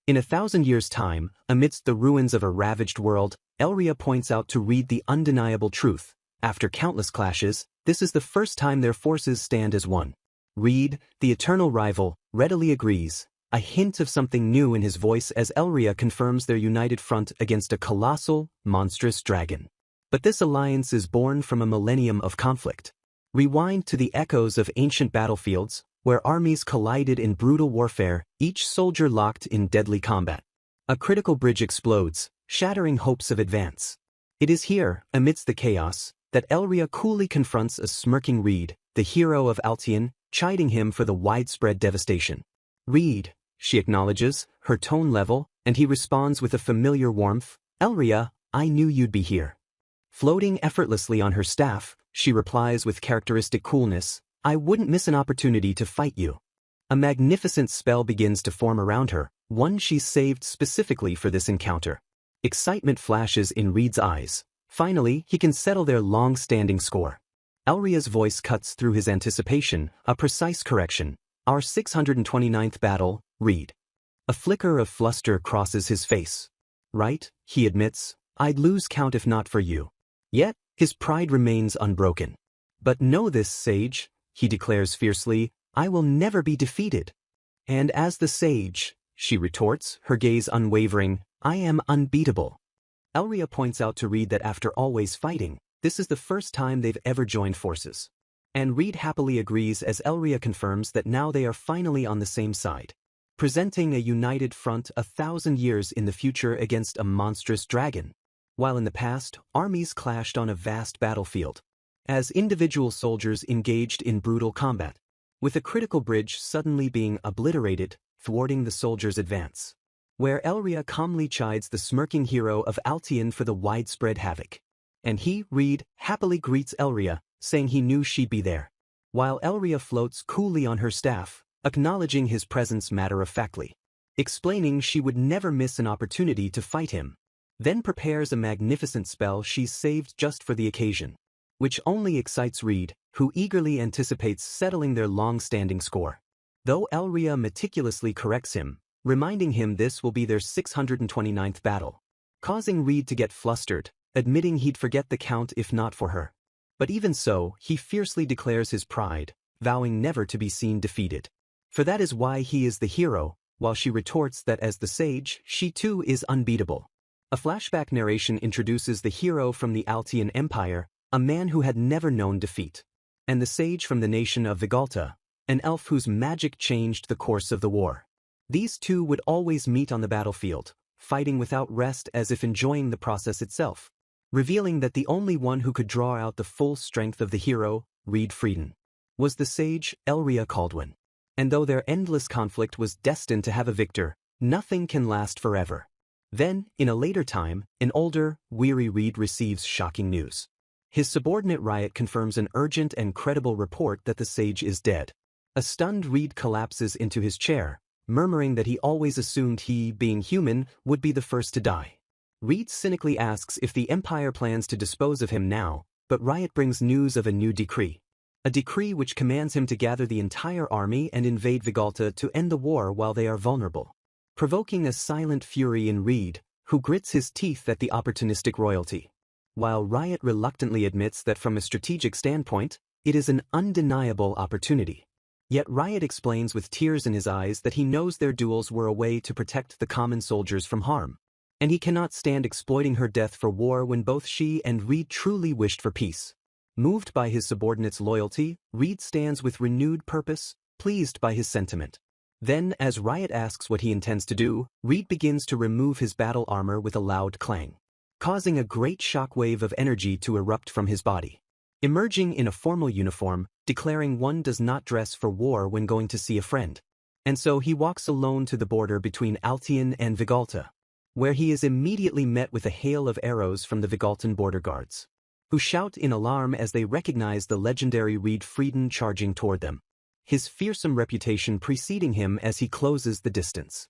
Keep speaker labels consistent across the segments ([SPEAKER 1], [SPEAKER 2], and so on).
[SPEAKER 1] In 1,000 years' time, amidst the ruins of a ravaged world, Elria points out to Reed the undeniable truth. After countless clashes, this is the first time their forces stand as one. Reed, the eternal rival, readily agrees, a hint of something new in his voice as Elria confirms their united front against a colossal, monstrous dragon. But this alliance is born from a millennium of conflict. Rewind to the echoes of ancient battlefields, where armies collided in brutal warfare, each soldier locked in deadly combat. A critical bridge explodes, shattering hopes of advance. It is here, amidst the chaos, that Elria coolly confronts a smirking Reed, the hero of Altian, chiding him for the widespread devastation. "Reed," she acknowledges, her tone level, and he responds with a familiar warmth, "Elria, I knew you'd be here." Floating effortlessly on her staff, she replies with characteristic coolness, "I wouldn't miss an opportunity to fight you." A magnificent spell begins to form around her, one she's saved specifically for this encounter. Excitement flashes in Reed's eyes. Finally, he can settle their long-standing score. Elria's voice cuts through his anticipation, a precise correction. "Our 629th battle, Reed." A flicker of fluster crosses his face. "Right," he admits, "I'd lose count if not for you." Yet, his pride remains unbroken. "But know this, sage," he declares fiercely, "I will never be defeated." "And as the sage," she retorts, her gaze unwavering, "I am unbeatable." Elria points out to Reed that after always fighting, this is the first time they've ever joined forces. And Reed happily agrees as Elria confirms that now they are finally on the same side, presenting a united front 1,000 years in the future against a monstrous dragon. While in the past, armies clashed on a vast battlefield, as individual soldiers engaged in brutal combat, with a critical bridge suddenly being obliterated, thwarting the soldiers' advance. Where Elria calmly chides the smirking hero of Altian for the widespread havoc. And he, Reed, happily greets Elria, saying he knew she'd be there. While Elria floats coolly on her staff, acknowledging his presence matter-of-factly, explaining she would never miss an opportunity to fight him. Then prepares a magnificent spell she's saved just for the occasion, which only excites Reed, who eagerly anticipates settling their long-standing score. Though Elria meticulously corrects him, reminding him this will be their 629th battle, causing Reed to get flustered, admitting he'd forget the count if not for her. But even so, he fiercely declares his pride, vowing never to be seen defeated. For that is why he is the hero, while she retorts that as the sage, she too is unbeatable. A flashback narration introduces the hero from the Altian Empire, a man who had never known defeat, and the sage from the nation of Vigalta, an elf whose magic changed the course of the war. These two would always meet on the battlefield, fighting without rest as if enjoying the process itself, revealing that the only one who could draw out the full strength of the hero, Reed Frieden, was the sage Elria Caldwin. And though their endless conflict was destined to have a victor, nothing can last forever. Then, in a later time, an older, weary Reed receives shocking news. His subordinate Riot confirms an urgent and credible report that the sage is dead. A stunned Reed collapses into his chair, murmuring that he always assumed he, being human, would be the first to die. Reed cynically asks if the Empire plans to dispose of him now, but Riot brings news of a new decree. A decree which commands him to gather the entire army and invade Vigalta to end the war while they are vulnerable, provoking a silent fury in Reed, who grits his teeth at the opportunistic royalty. While Riot reluctantly admits that from a strategic standpoint, it is an undeniable opportunity. Yet Riot explains with tears in his eyes that he knows their duels were a way to protect the common soldiers from harm, and he cannot stand exploiting her death for war when both she and Reed truly wished for peace. Moved by his subordinate's loyalty, Reed stands with renewed purpose, pleased by his sentiment. Then, as Riot asks what he intends to do, Reed begins to remove his battle armor with a loud clang, causing a great shockwave of energy to erupt from his body. Emerging in a formal uniform, declaring one does not dress for war when going to see a friend. And so he walks alone to the border between Altian and Vigalta, where he is immediately met with a hail of arrows from the Vigaltan border guards, who shout in alarm as they recognize the legendary Reed Frieden charging toward them, his fearsome reputation preceding him as he closes the distance.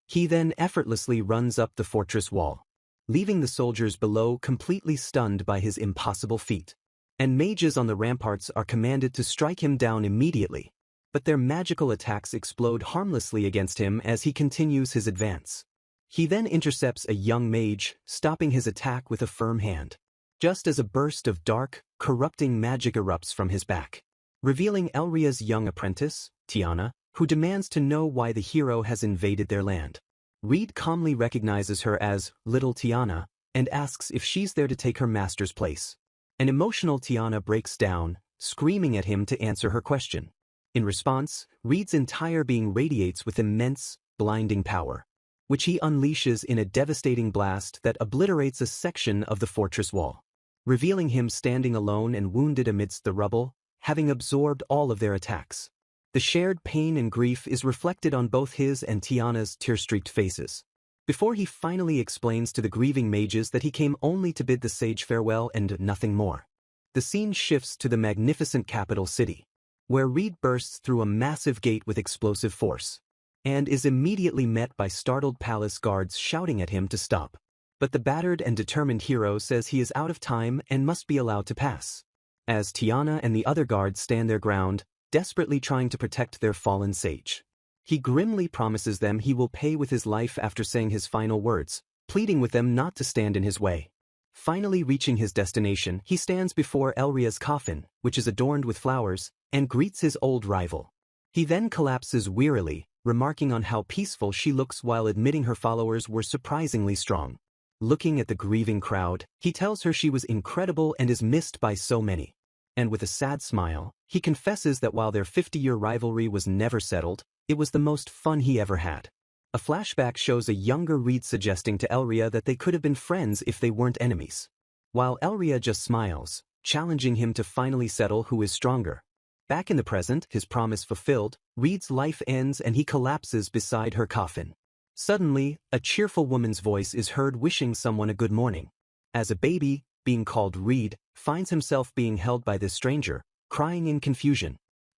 [SPEAKER 1] He then effortlessly runs up the fortress wall, leaving the soldiers below completely stunned by his impossible feat. And mages on the ramparts are commanded to strike him down immediately. but their magical attacks explode harmlessly against him as he continues his advance. He then intercepts a young mage, stopping his attack with a firm hand. Just as a burst of dark, corrupting magic erupts from his back, revealing Elria's young apprentice, Tiana, who demands to know why the hero has invaded their land. Reed calmly recognizes her as Little Tiana and asks if she's there to take her master's place. An emotional Tiana breaks down, screaming at him to answer her question. In response, Reed's entire being radiates with immense, blinding power, which he unleashes in a devastating blast that obliterates a section of the fortress wall, revealing him standing alone and wounded amidst the rubble, having absorbed all of their attacks. The shared pain and grief is reflected on both his and Tiana's tear-streaked faces. Before he finally explains to the grieving mages that he came only to bid the sage farewell and nothing more. The scene shifts to the magnificent capital city, where Reed bursts through a massive gate with explosive force, and is immediately met by startled palace guards shouting at him to stop. But the battered and determined hero says he is out of time and must be allowed to pass. As Tiana and the other guards stand their ground, desperately trying to protect their fallen sage, he grimly promises them he will pay with his life after saying his final words, pleading with them not to stand in his way. Finally reaching his destination, he stands before Elria's coffin, which is adorned with flowers, and greets his old rival. He then collapses wearily, remarking on how peaceful she looks while admitting her followers were surprisingly strong. Looking at the grieving crowd, he tells her she was incredible and is missed by so many. And with a sad smile, he confesses that while their 50-year rivalry was never settled, it was the most fun he ever had. A flashback shows a younger Reed suggesting to Elria that they could have been friends if they weren't enemies, while Elria just smiles, challenging him to finally settle who is stronger. Back in the present, his promise fulfilled, Reed's life ends and he collapses beside her coffin. Suddenly, a cheerful woman's voice is heard wishing someone a good morning. As a baby, being called Reed, finds himself being held by this stranger, crying in confusion.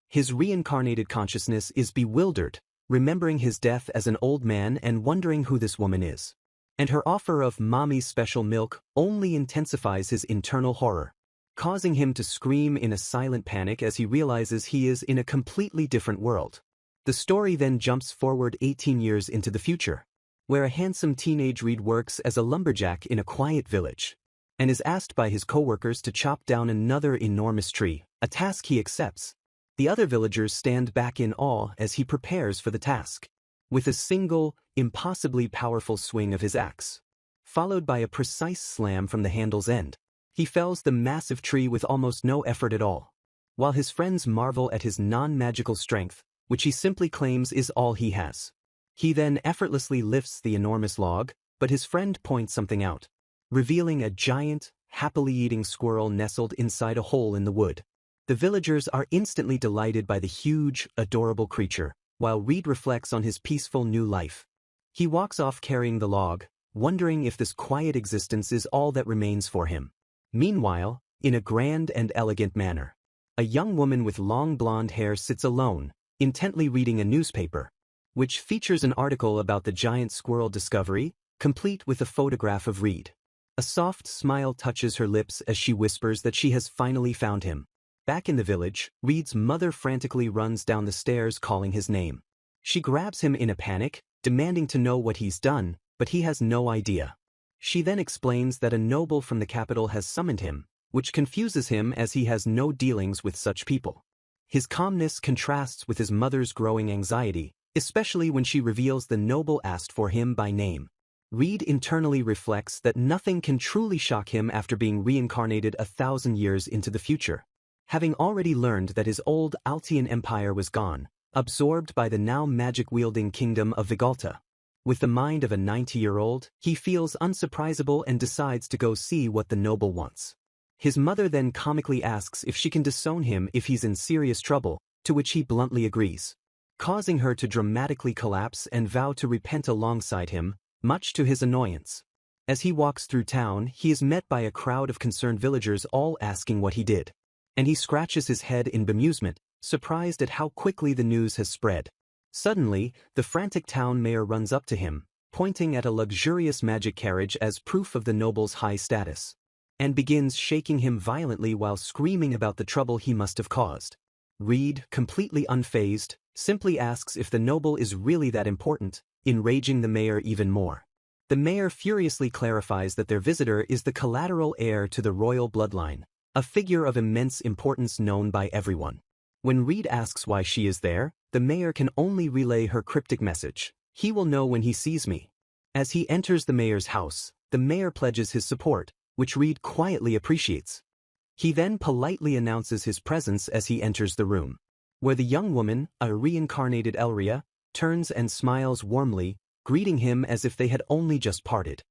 [SPEAKER 1] His reincarnated consciousness is bewildered, remembering his death as an old man and wondering who this woman is. And her offer of mommy's special milk only intensifies his internal horror, causing him to scream in a silent panic as he realizes he is in a completely different world. The story then jumps forward 18 years into the future, where a handsome teenage Reed works as a lumberjack in a quiet village, and is asked by his co-workers to chop down another enormous tree, a task he accepts. The other villagers stand back in awe as he prepares for the task, with a single, impossibly powerful swing of his axe, followed by a precise slam from the handle's end. He fells the massive tree with almost no effort at all, while his friends marvel at his non-magical strength, which he simply claims is all he has. He then effortlessly lifts the enormous log, but his friend points something out, revealing a giant, happily eating squirrel nestled inside a hole in the wood. The villagers are instantly delighted by the huge, adorable creature, while Reed reflects on his peaceful new life. He walks off carrying the log, wondering if this quiet existence is all that remains for him. Meanwhile, in a grand and elegant manner, a young woman with long blonde hair sits alone, intently reading a newspaper, which features an article about the giant squirrel discovery, complete with a photograph of Reed. A soft smile touches her lips as she whispers that she has finally found him. Back in the village, Reed's mother frantically runs down the stairs calling his name. She grabs him in a panic, demanding to know what he's done, but he has no idea. She then explains that a noble from the capital has summoned him, which confuses him as he has no dealings with such people. His calmness contrasts with his mother's growing anxiety, especially when she reveals the noble asked for him by name. Reed internally reflects that nothing can truly shock him after being reincarnated 1,000 years into the future, having already learned that his old Altian empire was gone, absorbed by the now magic-wielding kingdom of Vigalta. With the mind of a 90-year-old, he feels unsurprisable and decides to go see what the noble wants. His mother then comically asks if she can disown him if he's in serious trouble, to which he bluntly agrees, causing her to dramatically collapse and vow to repent alongside him, much to his annoyance. As he walks through town, he is met by a crowd of concerned villagers all asking what he did, and he scratches his head in bemusement, surprised at how quickly the news has spread. Suddenly, the frantic town mayor runs up to him, pointing at a luxurious magic carriage as proof of the noble's high status, and begins shaking him violently while screaming about the trouble he must have caused. Reed, completely unfazed, simply asks if the noble is really that important, enraging the mayor even more. The mayor furiously clarifies that their visitor is the collateral heir to the royal bloodline, a figure of immense importance known by everyone. When Reed asks why she is there, the mayor can only relay her cryptic message: "He will know when he sees me." As he enters the mayor's house, the mayor pledges his support, which Reed quietly appreciates. He then politely announces his presence as he enters the room, where the young woman, a reincarnated Elria, turns and smiles warmly, greeting him as if they had only just parted.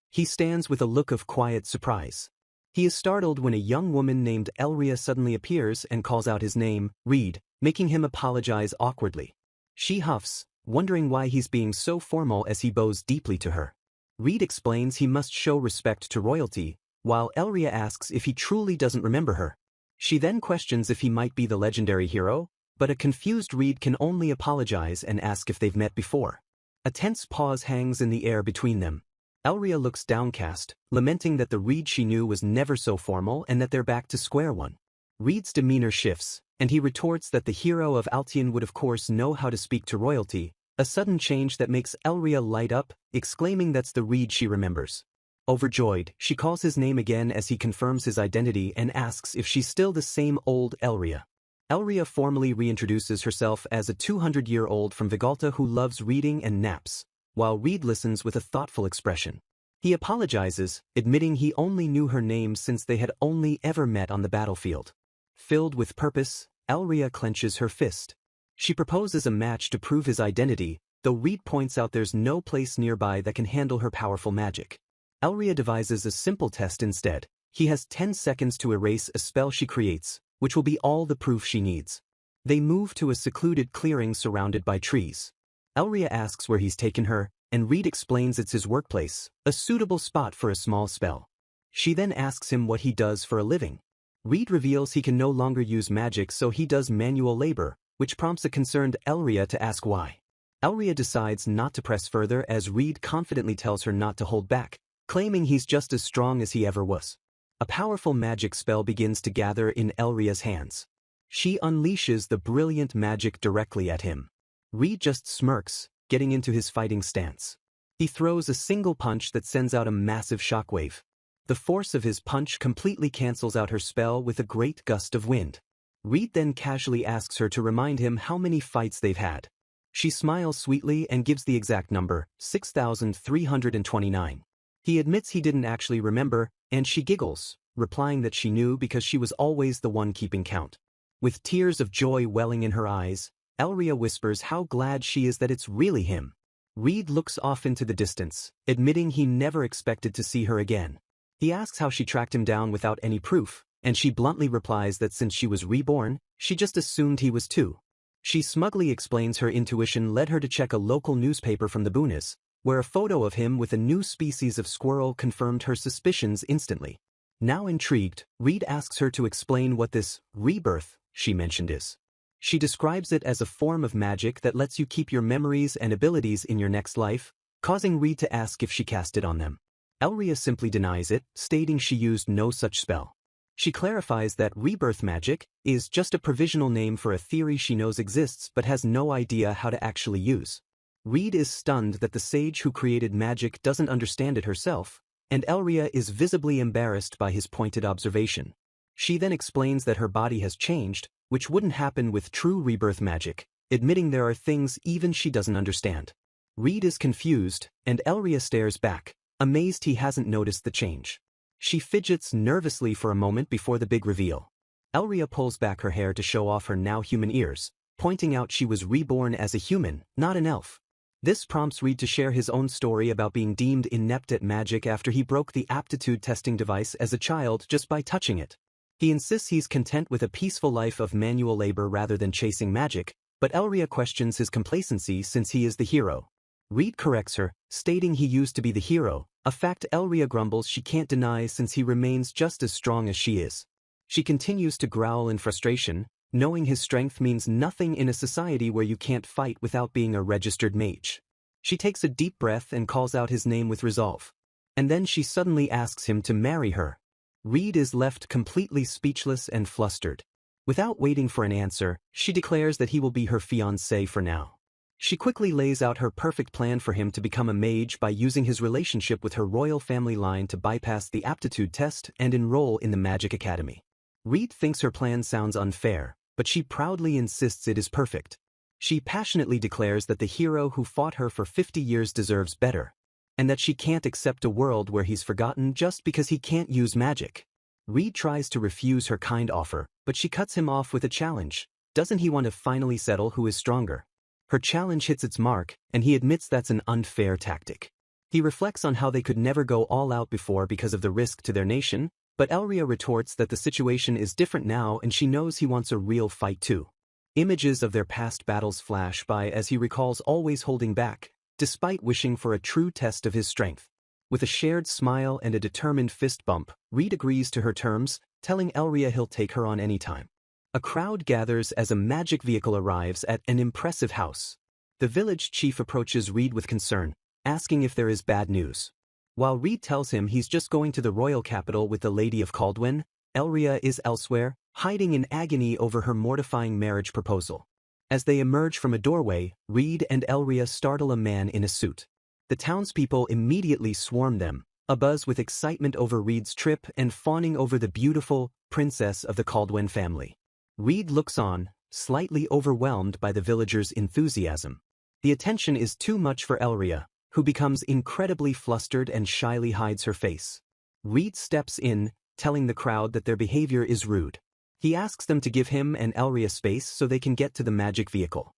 [SPEAKER 1] He stands with a look of quiet surprise. He is startled when a young woman named Elria suddenly appears and calls out his name, Reed, making him apologize awkwardly. She huffs, wondering why he's being so formal as he bows deeply to her. Reed explains he must show respect to royalty, while Elria asks if he truly doesn't remember her. She then questions if he might be the legendary hero, but a confused Reed can only apologize and ask if they've met before. A tense pause hangs in the air between them. Elria looks downcast, lamenting that the Reed she knew was never so formal and that they're back to square one. Reed's demeanor shifts, and he retorts that the hero of Altian would of course know how to speak to royalty, a sudden change that makes Elria light up, exclaiming that's the Reed she remembers. Overjoyed, she calls his name again as he confirms his identity and asks if she's still the same old Elria. Elria formally reintroduces herself as a 200-year-old from Vigalta who loves reading and naps, while Reed listens with a thoughtful expression. He apologizes, admitting he only knew her name since they had only ever met on the battlefield. Filled with purpose, Elria clenches her fist. She proposes a match to prove his identity, though Reed points out there's no place nearby that can handle her powerful magic. Elria devises a simple test instead. He has 10 seconds to erase a spell she creates, which will be all the proof she needs. They move to a secluded clearing surrounded by trees. Elria asks where he's taken her, and Reed explains it's his workplace, a suitable spot for a small spell. She then asks him what he does for a living. Reed reveals he can no longer use magic, so he does manual labor, which prompts a concerned Elria to ask why. Elria decides not to press further as Reed confidently tells her not to hold back, claiming he's just as strong as he ever was. A powerful magic spell begins to gather in Elria's hands. She unleashes the brilliant magic directly at him. Reed just smirks, getting into his fighting stance. He throws a single punch that sends out a massive shockwave. The force of his punch completely cancels out her spell with a great gust of wind. Reed then casually asks her to remind him how many fights they've had. She smiles sweetly and gives the exact number, 6,329. He admits he didn't actually remember, and she giggles, replying that she knew because she was always the one keeping count. With tears of joy welling in her eyes, Elria whispers how glad she is that it's really him. Reed looks off into the distance, admitting he never expected to see her again. He asks how she tracked him down without any proof, and she bluntly replies that since she was reborn, she just assumed he was too. She smugly explains her intuition led her to check a local newspaper from the boonies, where a photo of him with a new species of squirrel confirmed her suspicions instantly. Now intrigued, Reed asks her to explain what this rebirth she mentioned is. She describes it as a form of magic that lets you keep your memories and abilities in your next life, causing Reed to ask if she cast it on them. Elria simply denies it, stating she used no such spell. She clarifies that rebirth magic is just a provisional name for a theory she knows exists but has no idea how to actually use. Reed is stunned that the sage who created magic doesn't understand it herself, and Elria is visibly embarrassed by his pointed observation. She then explains that her body has changed, which wouldn't happen with true rebirth magic, admitting there are things even she doesn't understand. Reed is confused, and Elria stares back, amazed he hasn't noticed the change. She fidgets nervously for a moment before the big reveal. Elria pulls back her hair to show off her now human ears, pointing out she was reborn as a human, not an elf. This prompts Reed to share his own story about being deemed inept at magic after he broke the aptitude testing device as a child just by touching it. He insists he's content with a peaceful life of manual labor rather than chasing magic, but Elria questions his complacency since he is the hero. Reed corrects her, stating he used to be the hero, a fact Elria grumbles she can't deny since he remains just as strong as she is. She continues to growl in frustration, knowing his strength means nothing in a society where you can't fight without being a registered mage. She takes a deep breath and calls out his name with resolve. And then she suddenly asks him to marry her. Reed is left completely speechless and flustered. Without waiting for an answer, she declares that he will be her fiancé for now. She quickly lays out her perfect plan for him to become a mage by using his relationship with her royal family line to bypass the aptitude test and enroll in the Magic Academy. Reed thinks her plan sounds unfair, but she proudly insists it is perfect. She passionately declares that the hero who fought her for 50 years deserves better, and that she can't accept a world where he's forgotten just because he can't use magic. Reed tries to refuse her kind offer, but she cuts him off with a challenge. Doesn't he want to finally settle who is stronger? Her challenge hits its mark, and he admits that's an unfair tactic. He reflects on how they could never go all out before because of the risk to their nation, but Elria retorts that the situation is different now and she knows he wants a real fight too. Images of their past battles flash by as he recalls always holding back, despite wishing for a true test of his strength. With a shared smile and a determined fist bump, Reed agrees to her terms, telling Elria he'll take her on any time. A crowd gathers as a magic vehicle arrives at an impressive house. The village chief approaches Reed with concern, asking if there is bad news. While Reed tells him he's just going to the royal capital with the Lady of Caldwin, Elria is elsewhere, hiding in agony over her mortifying marriage proposal. As they emerge from a doorway, Reed and Elria startle a man in a suit. The townspeople immediately swarm them, abuzz with excitement over Reed's trip and fawning over the beautiful princess of the Caldwin family. Reed looks on, slightly overwhelmed by the villagers' enthusiasm. The attention is too much for Elria, who becomes incredibly flustered and shyly hides her face. Reed steps in, telling the crowd that their behavior is rude. He asks them to give him and Elria space so they can get to the magic vehicle.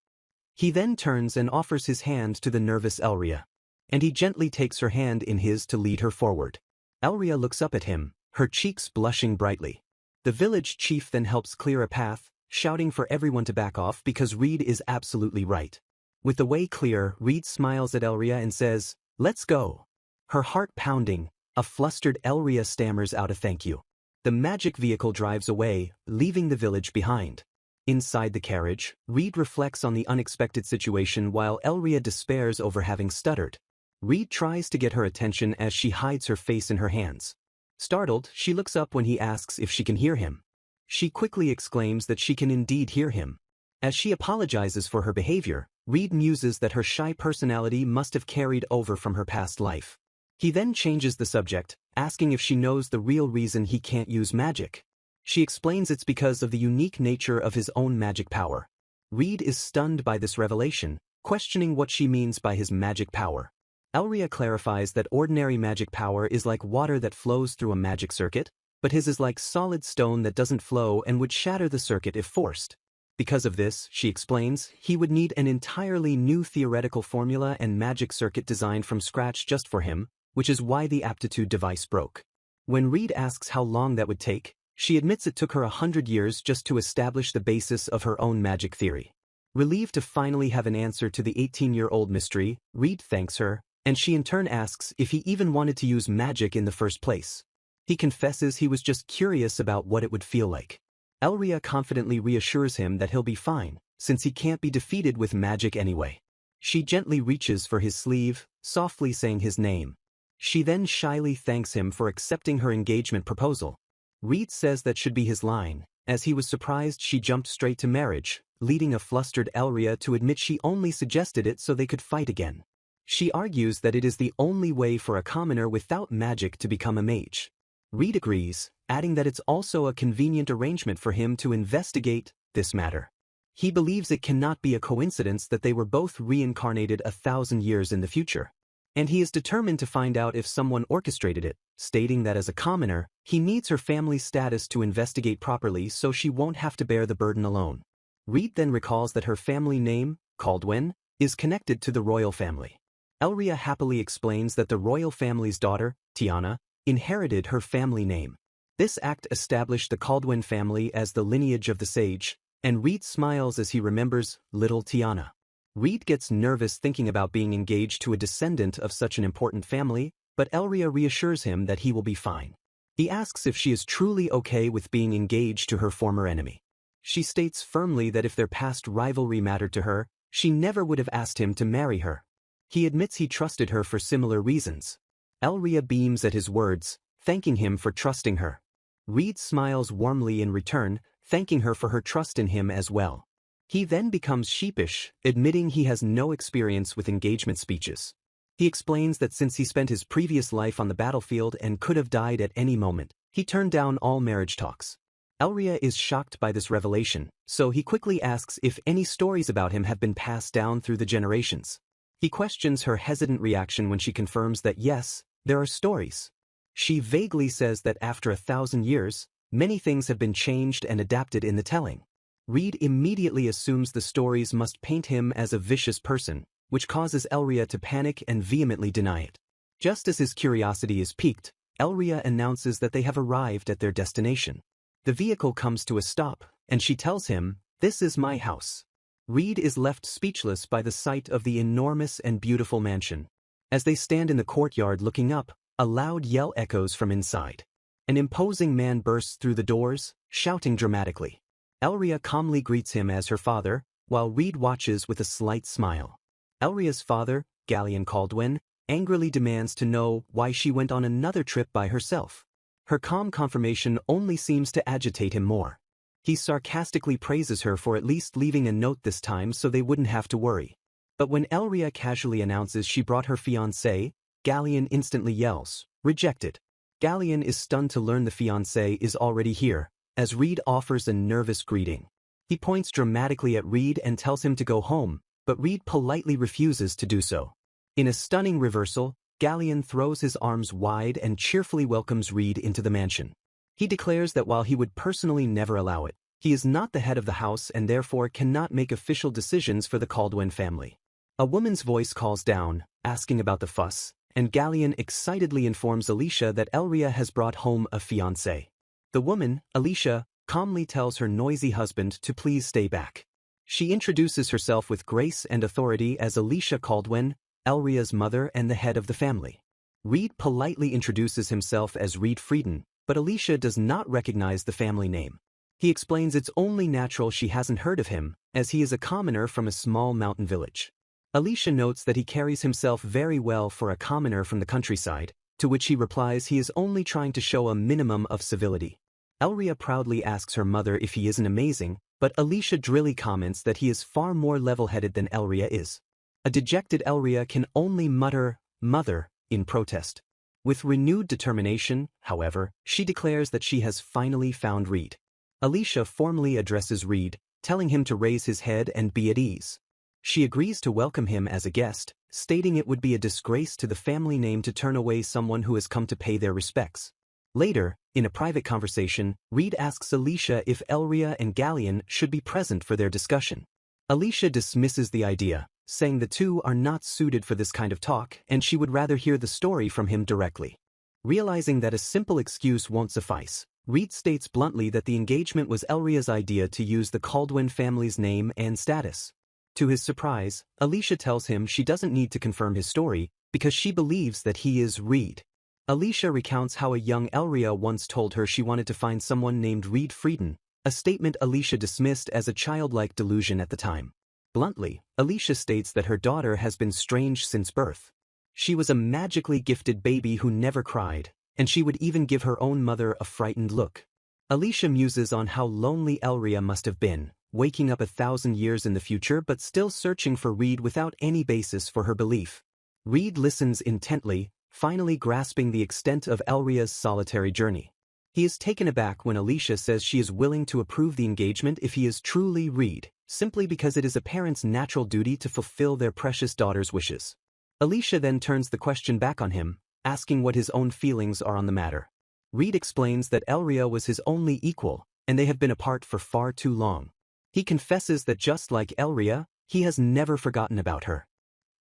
[SPEAKER 1] He then turns and offers his hand to the nervous Elria, and he gently takes her hand in his to lead her forward. Elria looks up at him, her cheeks blushing brightly. The village chief then helps clear a path, shouting for everyone to back off because Reed is absolutely right. With the way clear, Reed smiles at Elria and says, "Let's go." Her heart pounding, a flustered Elria stammers out a thank you. The magic vehicle drives away, leaving the village behind. Inside the carriage, Reed reflects on the unexpected situation while Elria despairs over having stuttered. Reed tries to get her attention as she hides her face in her hands. Startled, she looks up when he asks if she can hear him. She quickly exclaims that she can indeed hear him. As she apologizes for her behavior, Reed muses that her shy personality must have carried over from her past life. He then changes the subject, asking if she knows the real reason he can't use magic. She explains it's because of the unique nature of his own magic power. Reed is stunned by this revelation, questioning what she means by his magic power. Elria clarifies that ordinary magic power is like water that flows through a magic circuit, but his is like solid stone that doesn't flow and would shatter the circuit if forced. Because of this, she explains, he would need an entirely new theoretical formula and magic circuit designed from scratch just for him, which is why the aptitude device broke. When Reed asks how long that would take, she admits it took her 100 years just to establish the basis of her own magic theory. Relieved to finally have an answer to the 18-year-old mystery, Reed thanks her, and she in turn asks if he even wanted to use magic in the first place. He confesses he was just curious about what it would feel like. Elria confidently reassures him that he'll be fine, since he can't be defeated with magic anyway. She gently reaches for his sleeve, softly saying his name. She then shyly thanks him for accepting her engagement proposal. Reed says that should be his line, as he was surprised she jumped straight to marriage, leading a flustered Elria to admit she only suggested it so they could fight again. She argues that it is the only way for a commoner without magic to become a mage. Reed agrees, adding that it's also a convenient arrangement for him to investigate this matter. He believes it cannot be a coincidence that they were both reincarnated 1,000 years in the future. And he is determined to find out if someone orchestrated it, stating that as a commoner, he needs her family's status to investigate properly so she won't have to bear the burden alone. Reed then recalls that her family name, Caldwin, is connected to the royal family. Elria happily explains that the royal family's daughter, Tiana, inherited her family name. This act established the Caldwin family as the lineage of the sage, and Reed smiles as he remembers little Tiana. Reed gets nervous thinking about being engaged to a descendant of such an important family, but Elria reassures him that he will be fine. He asks if she is truly okay with being engaged to her former enemy. She states firmly that if their past rivalry mattered to her, she never would have asked him to marry her. He admits he trusted her for similar reasons. Elria beams at his words, thanking him for trusting her. Reed smiles warmly in return, thanking her for her trust in him as well. He then becomes sheepish, admitting he has no experience with engagement speeches. He explains that since he spent his previous life on the battlefield and could have died at any moment, he turned down all marriage talks. Elria is shocked by this revelation, so he quickly asks if any stories about him have been passed down through the generations. He questions her hesitant reaction when she confirms that yes, there are stories. She vaguely says that after 1,000 years, many things have been changed and adapted in the telling. Reed immediately assumes the stories must paint him as a vicious person, which causes Elria to panic and vehemently deny it. Just as his curiosity is piqued, Elria announces that they have arrived at their destination. The vehicle comes to a stop, and she tells him, "This is my house." Reed is left speechless by the sight of the enormous and beautiful mansion. As they stand in the courtyard looking up, a loud yell echoes from inside. An imposing man bursts through the doors, shouting dramatically. Elria calmly greets him as her father, while Reed watches with a slight smile. Elria's father, Galleon Caldwin, angrily demands to know why she went on another trip by herself. Her calm confirmation only seems to agitate him more. He sarcastically praises her for at least leaving a note this time so they wouldn't have to worry. But when Elria casually announces she brought her fiancé, Galleon instantly yells, "Rejected." Galleon is stunned to learn the fiancé is already here, as Reed offers a nervous greeting. He points dramatically at Reed and tells him to go home, but Reed politely refuses to do so. In a stunning reversal, Galleon throws his arms wide and cheerfully welcomes Reed into the mansion. He declares that while he would personally never allow it, he is not the head of the house and therefore cannot make official decisions for the Caldwin family. A woman's voice calls down, asking about the fuss, and Galleon excitedly informs Alicia that Elria has brought home a fiancé. The woman, Alicia, calmly tells her noisy husband to please stay back. She introduces herself with grace and authority as Alicia Caldwin, Elria's mother and the head of the family. Reed politely introduces himself as Reed Frieden, but Alicia does not recognize the family name. He explains it's only natural she hasn't heard of him, as he is a commoner from a small mountain village. Alicia notes that he carries himself very well for a commoner from the countryside, to which he replies he is only trying to show a minimum of civility. Elria proudly asks her mother if he isn't amazing, but Alicia drily comments that he is far more level-headed than Elria is. A dejected Elria can only mutter, "Mother," in protest. With renewed determination, however, she declares that she has finally found Reed. Alicia formally addresses Reed, telling him to raise his head and be at ease. She agrees to welcome him as a guest, stating it would be a disgrace to the family name to turn away someone who has come to pay their respects. Later, in a private conversation, Reed asks Alicia if Elria and Galleon should be present for their discussion. Alicia dismisses the idea, saying the two are not suited for this kind of talk and she would rather hear the story from him directly. Realizing that a simple excuse won't suffice, Reed states bluntly that the engagement was Elria's idea to use the Caldwin family's name and status. To his surprise, Alicia tells him she doesn't need to confirm his story because she believes that he is Reed. Alicia recounts how a young Elria once told her she wanted to find someone named Reed Frieden, a statement Alicia dismissed as a childlike delusion at the time. Bluntly, Alicia states that her daughter has been strange since birth. She was a magically gifted baby who never cried, and she would even give her own mother a frightened look. Alicia muses on how lonely Elria must have been, waking up 1,000 years in the future but still searching for Reed without any basis for her belief. Reed listens intently, finally grasping the extent of Elria's solitary journey. He is taken aback when Alicia says she is willing to approve the engagement if he is truly Reed, simply because it is a parent's natural duty to fulfill their precious daughter's wishes. Alicia then turns the question back on him, asking what his own feelings are on the matter. Reed explains that Elria was his only equal, and they have been apart for far too long. He confesses that just like Elria, he has never forgotten about her.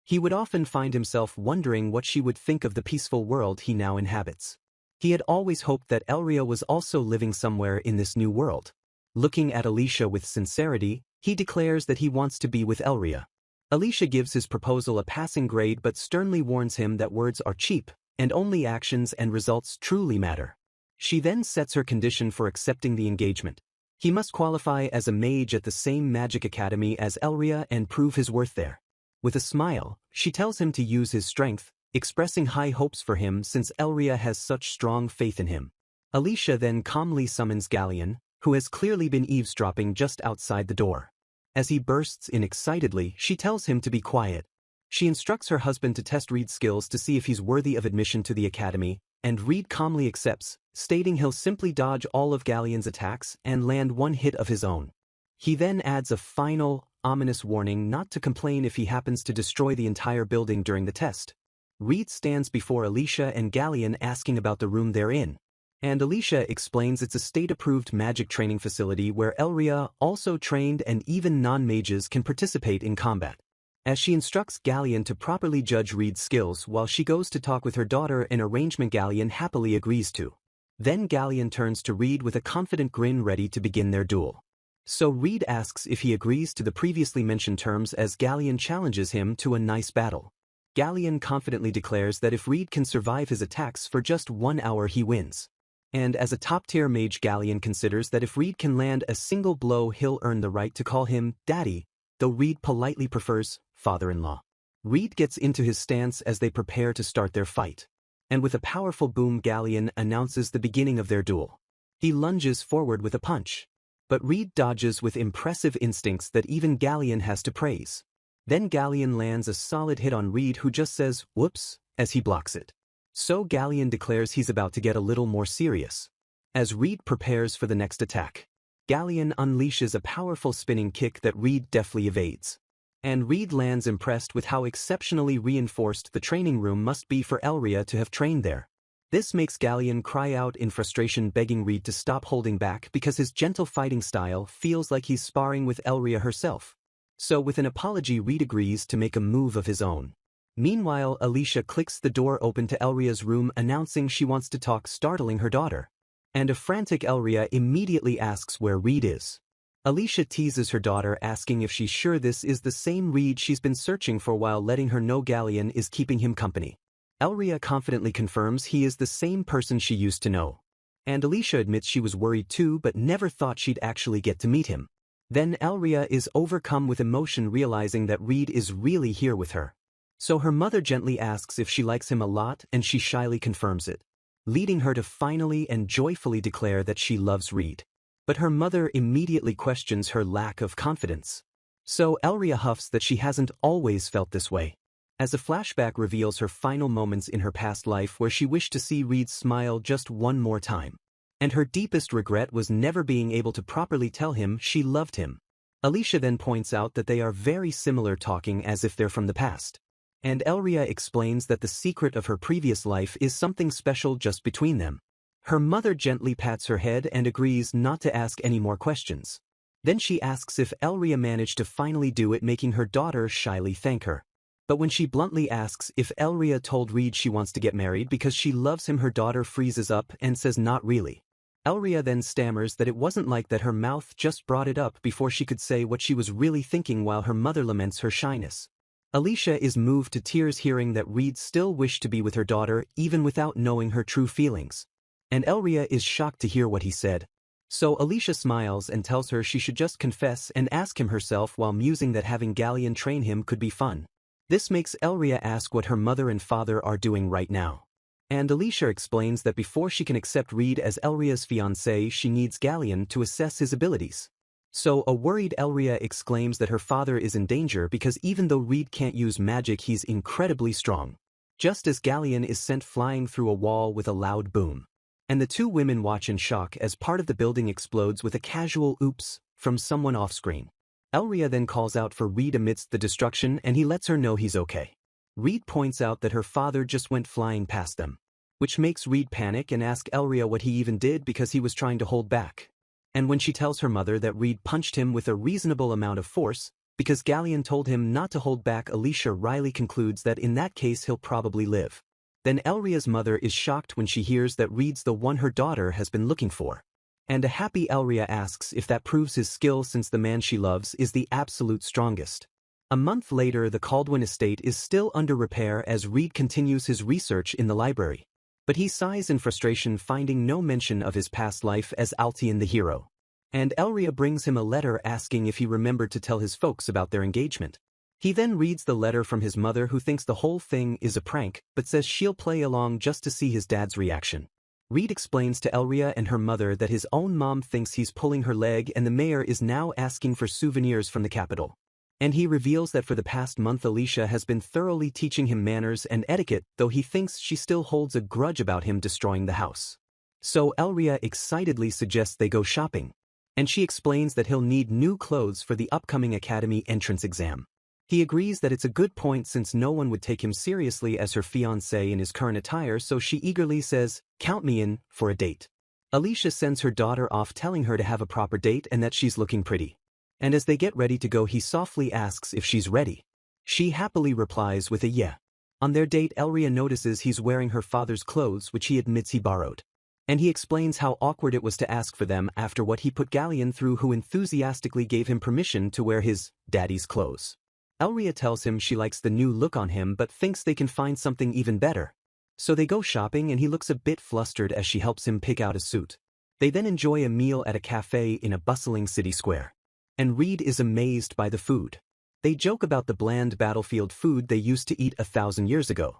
[SPEAKER 1] He would often find himself wondering what she would think of the peaceful world he now inhabits. He had always hoped that Elria was also living somewhere in this new world. Looking at Alicia with sincerity, he declares that he wants to be with Elria. Alicia gives his proposal a passing grade but sternly warns him that words are cheap, and only actions and results truly matter. She then sets her condition for accepting the engagement. He must qualify as a mage at the same magic academy as Elria and prove his worth there. With a smile, she tells him to use his strength, expressing high hopes for him since Elria has such strong faith in him. Alicia then calmly summons Galleon, who has clearly been eavesdropping just outside the door. As he bursts in excitedly, she tells him to be quiet. She instructs her husband to test Reed's skills to see if he's worthy of admission to the academy, and Reed calmly accepts, stating he'll simply dodge all of Galleon's attacks and land one hit of his own. He then adds a final, ominous warning not to complain if he happens to destroy the entire building during the test. Reed stands before Alicia and Galleon asking about the room they're in. And Alicia explains it's a state-approved magic training facility where Elria, also trained and even non-mages can participate in combat. As she instructs Galleon to properly judge Reed's skills while she goes to talk with her daughter, an arrangement Galleon happily agrees to. Then Galleon turns to Reed with a confident grin ready to begin their duel. So Reed asks if he agrees to the previously mentioned terms as Galleon challenges him to a nice battle. Galleon confidently declares that if Reed can survive his attacks for just 1 hour he wins. And as a top-tier mage, Galleon considers that if Reed can land a single blow he'll earn the right to call him Daddy, though Reed politely prefers father-in-law. Reed gets into his stance as they prepare to start their fight. And with a powerful boom, Galleon announces the beginning of their duel. He lunges forward with a punch. But Reed dodges with impressive instincts that even Galleon has to praise. Then Galleon lands a solid hit on Reed, who just says, "Whoops," as he blocks it. So Galleon declares he's about to get a little more serious. As Reed prepares for the next attack, Galleon unleashes a powerful spinning kick that Reed deftly evades. And Reed lands, impressed with how exceptionally reinforced the training room must be for Elria to have trained there. This makes Galleon cry out in frustration, begging Reed to stop holding back because his gentle fighting style feels like he's sparring with Elria herself. So with an apology, Reed agrees to make a move of his own. Meanwhile, Alicia clicks the door open to Elria's room, announcing she wants to talk, startling her daughter. And a frantic Elria immediately asks where Reed is. Alicia teases her daughter, asking if she's sure this is the same Reed she's been searching for, while letting her know Galleon is keeping him company. Elria confidently confirms he is the same person she used to know. And Alicia admits she was worried too, but never thought she'd actually get to meet him. Then Elria is overcome with emotion, realizing that Reed is really here with her. So her mother gently asks if she likes him a lot, and she shyly confirms it, leading her to finally and joyfully declare that she loves Reed. But her mother immediately questions her lack of confidence. So Elria huffs that she hasn't always felt this way, as a flashback reveals her final moments in her past life where she wished to see Reed smile just one more time. And her deepest regret was never being able to properly tell him she loved him. Alicia then points out that they are very similar, talking as if they're from the past. And Elria explains that the secret of her previous life is something special just between them. Her mother gently pats her head and agrees not to ask any more questions. Then she asks if Elria managed to finally do it, making her daughter shyly thank her. But when she bluntly asks if Elria told Reed she wants to get married because she loves him, her daughter freezes up and says not really. Elria then stammers that it wasn't like that, her mouth just brought it up before she could say what she was really thinking, while her mother laments her shyness. Alicia is moved to tears hearing that Reed still wished to be with her daughter even without knowing her true feelings. And Elria is shocked to hear what he said. So Alicia smiles and tells her she should just confess and ask him herself, while musing that having Galleon train him could be fun. This makes Elria ask what her mother and father are doing right now. And Alicia explains that before she can accept Reed as Elria's fiancé, she needs Galleon to assess his abilities. So a worried Elria exclaims that her father is in danger because even though Reed can't use magic, he's incredibly strong. Just as Galleon is sent flying through a wall with a loud boom. And the two women watch in shock as part of the building explodes with a casual oops from someone off-screen. Elria then calls out for Reed amidst the destruction, and he lets her know he's okay. Reed points out that her father just went flying past them, which makes Reed panic and ask Elria what he even did because he was trying to hold back. And when she tells her mother that Reed punched him with a reasonable amount of force because Galleon told him not to hold back, Alicia wryly concludes that in that case he'll probably live. Then Elria's mother is shocked when she hears that Reed's the one her daughter has been looking for. And a happy Elria asks if that proves his skill, since the man she loves is the absolute strongest. A month later, the Caldwin estate is still under repair as Reed continues his research in the library. But he sighs in frustration, finding no mention of his past life as Altion the hero. And Elria brings him a letter asking if he remembered to tell his folks about their engagement. He then reads the letter from his mother, who thinks the whole thing is a prank, but says she'll play along just to see his dad's reaction. Reed explains to Elria and her mother that his own mom thinks he's pulling her leg and the mayor is now asking for souvenirs from the capital. And he reveals that for the past month Alicia has been thoroughly teaching him manners and etiquette, though he thinks she still holds a grudge about him destroying the house. So Elria excitedly suggests they go shopping. And she explains that he'll need new clothes for the upcoming academy entrance exam. He agrees that it's a good point since no one would take him seriously as her fiancé in his current attire, so she eagerly says, "Count me in for a date." Alicia sends her daughter off telling her to have a proper date and that she's looking pretty. And as they get ready to go he softly asks if she's ready. She happily replies with a yeah. On their date Elria notices he's wearing her father's clothes which he admits he borrowed. And he explains how awkward it was to ask for them after what he put Galleon through, who enthusiastically gave him permission to wear his daddy's clothes. Elria tells him she likes the new look on him but thinks they can find something even better. So they go shopping and he looks a bit flustered as she helps him pick out a suit. They then enjoy a meal at a cafe in a bustling city square. And Reed is amazed by the food. They joke about the bland battlefield food they used to eat 1,000 years ago.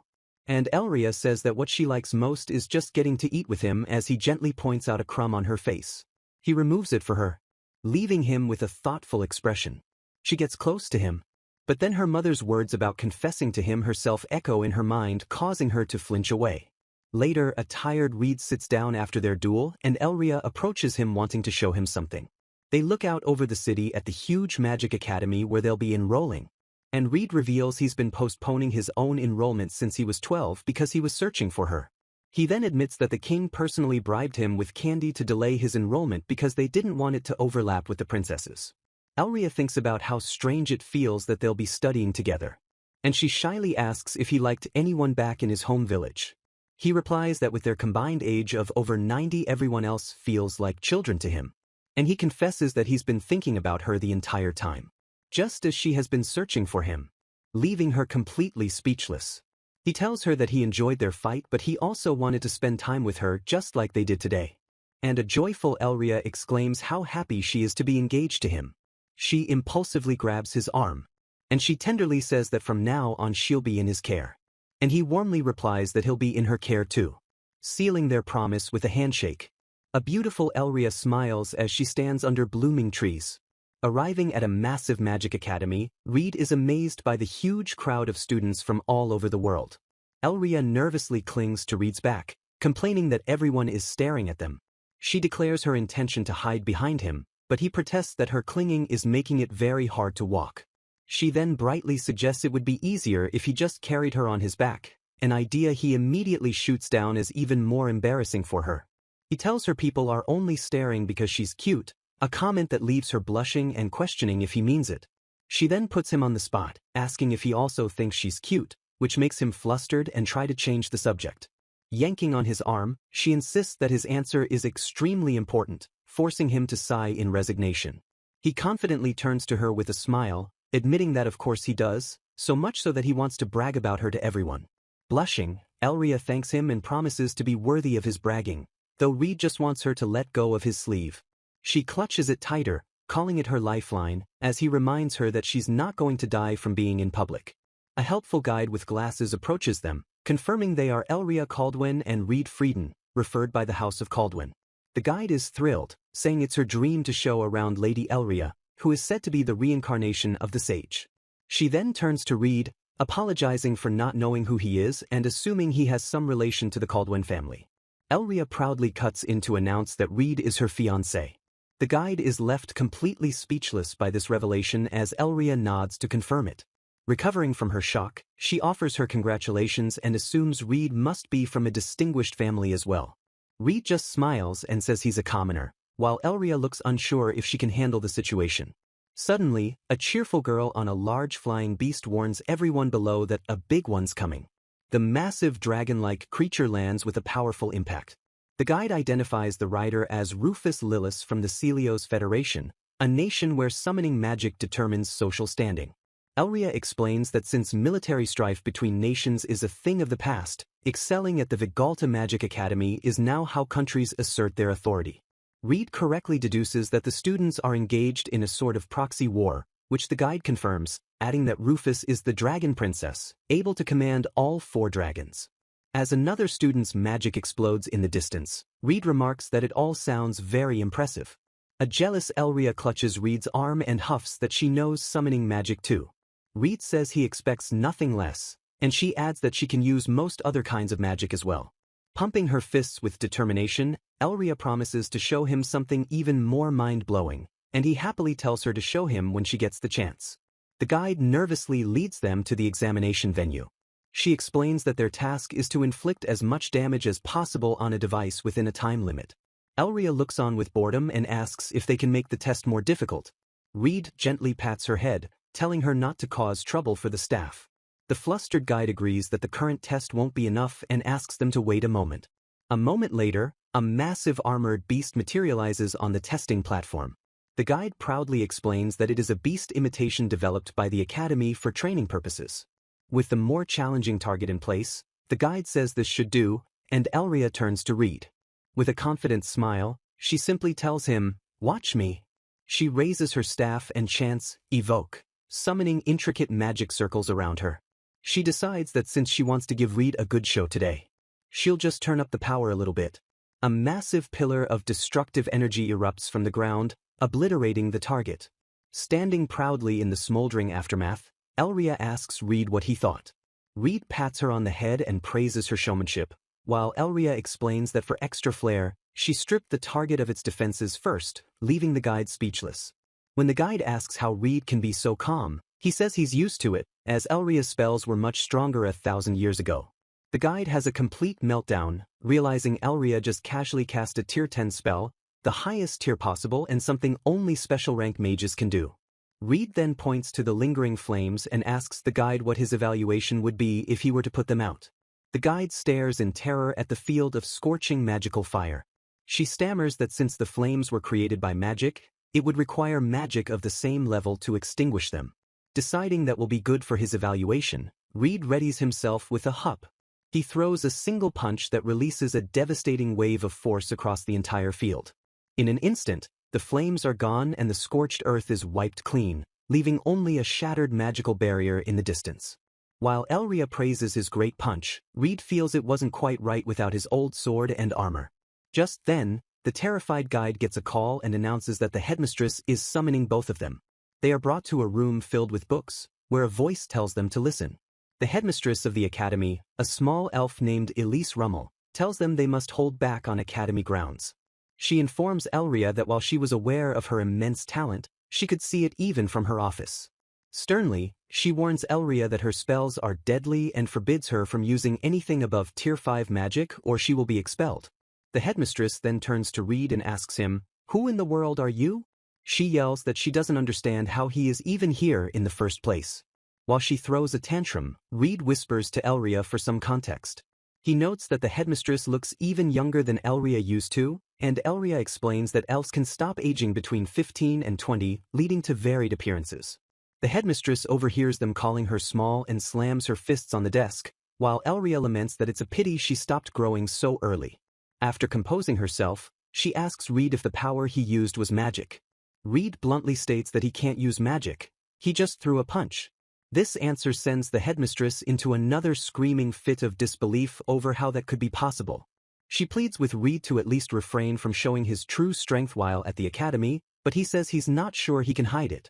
[SPEAKER 1] And Elria says that what she likes most is just getting to eat with him as he gently points out a crumb on her face. He removes it for her, leaving him with a thoughtful expression. She gets close to him. But then her mother's words about confessing to him herself echo in her mind, causing her to flinch away. Later, a tired Reed sits down after their duel and Elria approaches him wanting to show him something. They look out over the city at the huge magic academy where they'll be enrolling. And Reed reveals he's been postponing his own enrollment since he was 12 because he was searching for her. He then admits that the king personally bribed him with candy to delay his enrollment because they didn't want it to overlap with the princesses. Elria thinks about how strange it feels that they'll be studying together. And she shyly asks if he liked anyone back in his home village. He replies that with their combined age of over 90 everyone else feels like children to him. And he confesses that he's been thinking about her the entire time. Just as she has been searching for him, leaving her completely speechless. He tells her that he enjoyed their fight but he also wanted to spend time with her just like they did today. And a joyful Elria exclaims how happy she is to be engaged to him. She impulsively grabs his arm. And she tenderly says that from now on she'll be in his care. And he warmly replies that he'll be in her care too. Sealing their promise with a handshake. A beautiful Elria smiles as she stands under blooming trees. Arriving at a massive magic academy, Reed is amazed by the huge crowd of students from all over the world. Elria nervously clings to Reed's back, complaining that everyone is staring at them. She declares her intention to hide behind him, but he protests that her clinging is making it very hard to walk. She then brightly suggests it would be easier if he just carried her on his back, an idea he immediately shoots down as even more embarrassing for her. He tells her people are only staring because she's cute, a comment that leaves her blushing and questioning if he means it. She then puts him on the spot, asking if he also thinks she's cute, which makes him flustered and try to change the subject. Yanking on his arm, she insists that his answer is extremely important, forcing him to sigh in resignation. He confidently turns to her with a smile, admitting that of course he does, so much so that he wants to brag about her to everyone. Blushing, Elria thanks him and promises to be worthy of his bragging, though Reed just wants her to let go of his sleeve. She clutches it tighter, calling it her lifeline, as he reminds her that she's not going to die from being in public. A helpful guide with glasses approaches them, confirming they are Elria Caldwin and Reed Frieden, referred by the House of Caldwin. The guide is thrilled, saying it's her dream to show around Lady Elria, who is said to be the reincarnation of the sage. She then turns to Reed, apologizing for not knowing who he is and assuming he has some relation to the Caldwin family. Elria proudly cuts in to announce that Reed is her fiancé. The guide is left completely speechless by this revelation as Elria nods to confirm it. Recovering from her shock, she offers her congratulations and assumes Reed must be from a distinguished family as well. Reed just smiles and says he's a commoner, while Elria looks unsure if she can handle the situation. Suddenly, a cheerful girl on a large flying beast warns everyone below that a big one's coming. The massive dragon-like creature lands with a powerful impact. The guide identifies the rider as Rufus Lillis from the Celios Federation, a nation where summoning magic determines social standing. Elria explains that since military strife between nations is a thing of the past, excelling at the Vigalta Magic Academy is now how countries assert their authority. Reed correctly deduces that the students are engaged in a sort of proxy war, which the guide confirms, adding that Rufus is the dragon princess, able to command all 4 dragons. As another student's magic explodes in the distance, Reed remarks that it all sounds very impressive. A jealous Elria clutches Reed's arm and huffs that she knows summoning magic too. Reed says he expects nothing less, and she adds that she can use most other kinds of magic as well. Pumping her fists with determination, Elria promises to show him something even more mind-blowing, and he happily tells her to show him when she gets the chance. The guide nervously leads them to the examination venue. She explains that their task is to inflict as much damage as possible on a device within a time limit. Elria looks on with boredom and asks if they can make the test more difficult. Reed gently pats her head, telling her not to cause trouble for the staff. The flustered guide agrees that the current test won't be enough and asks them to wait a moment. A moment later, a massive armored beast materializes on the testing platform. The guide proudly explains that it is a beast imitation developed by the Academy for training purposes. With the more challenging target in place, the guide says this should do, and Elria turns to Reed. With a confident smile, she simply tells him, "Watch me." She raises her staff and chants, "Evoke," summoning intricate magic circles around her. She decides that since she wants to give Reed a good show today, she'll just turn up the power a little bit. A massive pillar of destructive energy erupts from the ground, obliterating the target. Standing proudly in the smoldering aftermath, Elria asks Reed what he thought. Reed pats her on the head and praises her showmanship, while Elria explains that for extra flair, she stripped the target of its defenses first, leaving the guide speechless. When the guide asks how Reed can be so calm, he says he's used to it, as Elria's spells were much stronger 1,000 years ago. The guide has a complete meltdown, realizing Elria just casually cast a tier 10 spell, the highest tier possible and something only special rank mages can do. Reed then points to the lingering flames and asks the guide what his evaluation would be if he were to put them out. The guide stares in terror at the field of scorching magical fire. She stammers that since the flames were created by magic, it would require magic of the same level to extinguish them. Deciding that will be good for his evaluation, Reed readies himself with a hup. He throws a single punch that releases a devastating wave of force across the entire field. In an instant, the flames are gone and the scorched earth is wiped clean, leaving only a shattered magical barrier in the distance. While Elria praises his great punch, Reed feels it wasn't quite right without his old sword and armor. Just then, the terrified guide gets a call and announces that the headmistress is summoning both of them. They are brought to a room filled with books, where a voice tells them to listen. The headmistress of the academy, a small elf named Elise Rummel, tells them they must hold back on academy grounds. She informs Elria that while she was aware of her immense talent, she could see it even from her office. Sternly, she warns Elria that her spells are deadly and forbids her from using anything above tier 5 magic or she will be expelled. The headmistress then turns to Reed and asks him, "Who in the world are you?" She yells that she doesn't understand how he is even here in the first place. While she throws a tantrum, Reed whispers to Elria for some context. He notes that the headmistress looks even younger than Elria used to, and Elria explains that elves can stop aging between 15 and 20, leading to varied appearances. The headmistress overhears them calling her small and slams her fists on the desk, while Elria laments that it's a pity she stopped growing so early. After composing herself, she asks Reed if the power he used was magic. Reed bluntly states that he can't use magic, he just threw a punch. This answer sends the headmistress into another screaming fit of disbelief over how that could be possible. She pleads with Reed to at least refrain from showing his true strength while at the academy, but he says he's not sure he can hide it.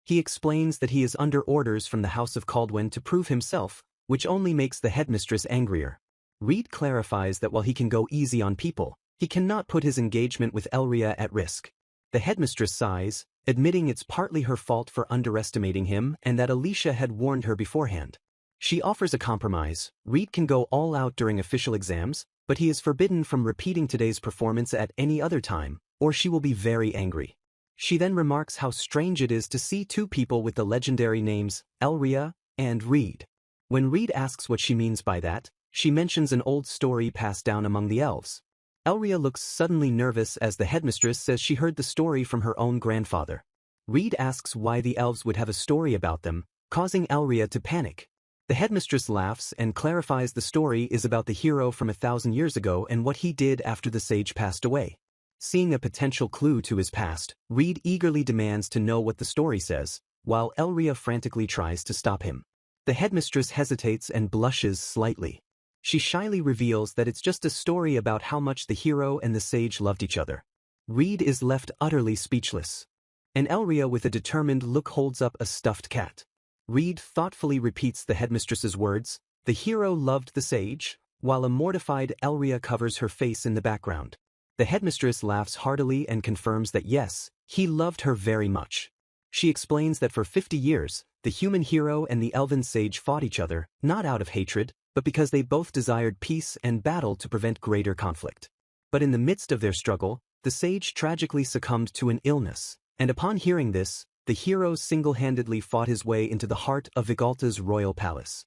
[SPEAKER 1] He explains that he is under orders from the House of Caldwin to prove himself, which only makes the headmistress angrier. Reed clarifies that while he can go easy on people, he cannot put his engagement with Elria at risk. The headmistress sighs, admitting it's partly her fault for underestimating him and that Alicia had warned her beforehand. She offers a compromise. Reed can go all out during official exams, but he is forbidden from repeating today's performance at any other time, or she will be very angry. She then remarks how strange it is to see two people with the legendary names, Elria and Reed. When Reed asks what she means by that, she mentions an old story passed down among the elves. Elria looks suddenly nervous as the headmistress says she heard the story from her own grandfather. Reed asks why the elves would have a story about them, causing Elria to panic. The headmistress laughs and clarifies the story is about the hero from 1,000 years ago and what he did after the sage passed away. Seeing a potential clue to his past, Reed eagerly demands to know what the story says, while Elria frantically tries to stop him. The headmistress hesitates and blushes slightly. She shyly reveals that it's just a story about how much the hero and the sage loved each other. Reed is left utterly speechless. And Elria with a determined look holds up a stuffed cat. Reed thoughtfully repeats the headmistress's words, "The hero loved the sage," while a mortified Elria covers her face in the background. The headmistress laughs heartily and confirms that yes, he loved her very much. She explains that for 50 years, the human hero and the elven sage fought each other, not out of hatred, but because they both desired peace and battle to prevent greater conflict. But in the midst of their struggle, the sage tragically succumbed to an illness, and upon hearing this, the hero single-handedly fought his way into the heart of Vigalta's royal palace.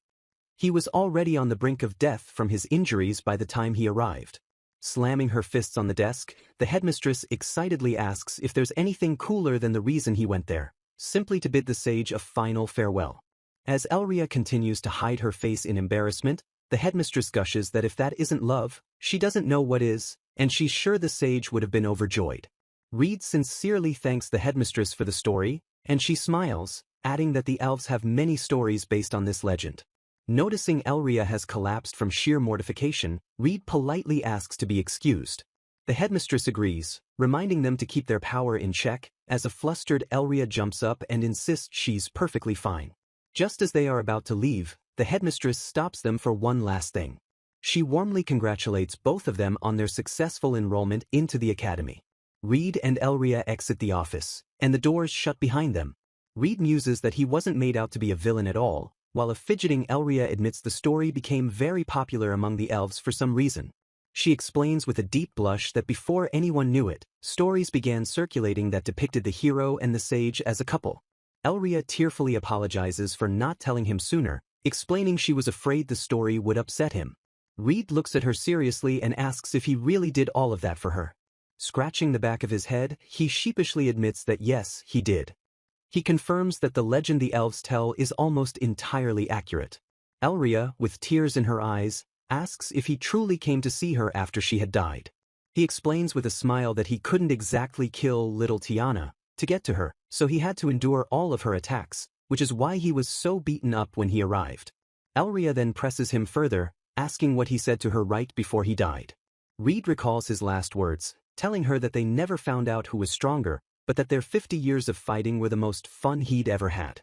[SPEAKER 1] He was already on the brink of death from his injuries by the time he arrived. Slamming her fists on the desk, the headmistress excitedly asks if there's anything cooler than the reason he went there, simply to bid the sage a final farewell. As Elria continues to hide her face in embarrassment, the headmistress gushes that if that isn't love, she doesn't know what is, and she's sure the sage would have been overjoyed. Reed sincerely thanks the headmistress for the story, and she smiles, adding that the elves have many stories based on this legend. Noticing Elria has collapsed from sheer mortification, Reed politely asks to be excused. The headmistress agrees, reminding them to keep their power in check, as a flustered Elria jumps up and insists she's perfectly fine. Just as they are about to leave, the headmistress stops them for one last thing. She warmly congratulates both of them on their successful enrollment into the academy. Reed and Elria exit the office, and the doors shut behind them. Reed muses that he wasn't made out to be a villain at all, while a fidgeting Elria admits the story became very popular among the elves for some reason. She explains with a deep blush that before anyone knew it, stories began circulating that depicted the hero and the sage as a couple. Elria tearfully apologizes for not telling him sooner, explaining she was afraid the story would upset him. Reed looks at her seriously and asks if he really did all of that for her. Scratching the back of his head, he sheepishly admits that yes, he did. He confirms that the legend the elves tell is almost entirely accurate. Elria, with tears in her eyes, asks if he truly came to see her after she had died. He explains with a smile that he couldn't exactly kill little Tiana to get to her, so he had to endure all of her attacks, which is why he was so beaten up when he arrived. Elria then presses him further, asking what he said to her right before he died. Reed recalls his last words, telling her that they never found out who was stronger, but that their 50 years of fighting were the most fun he'd ever had.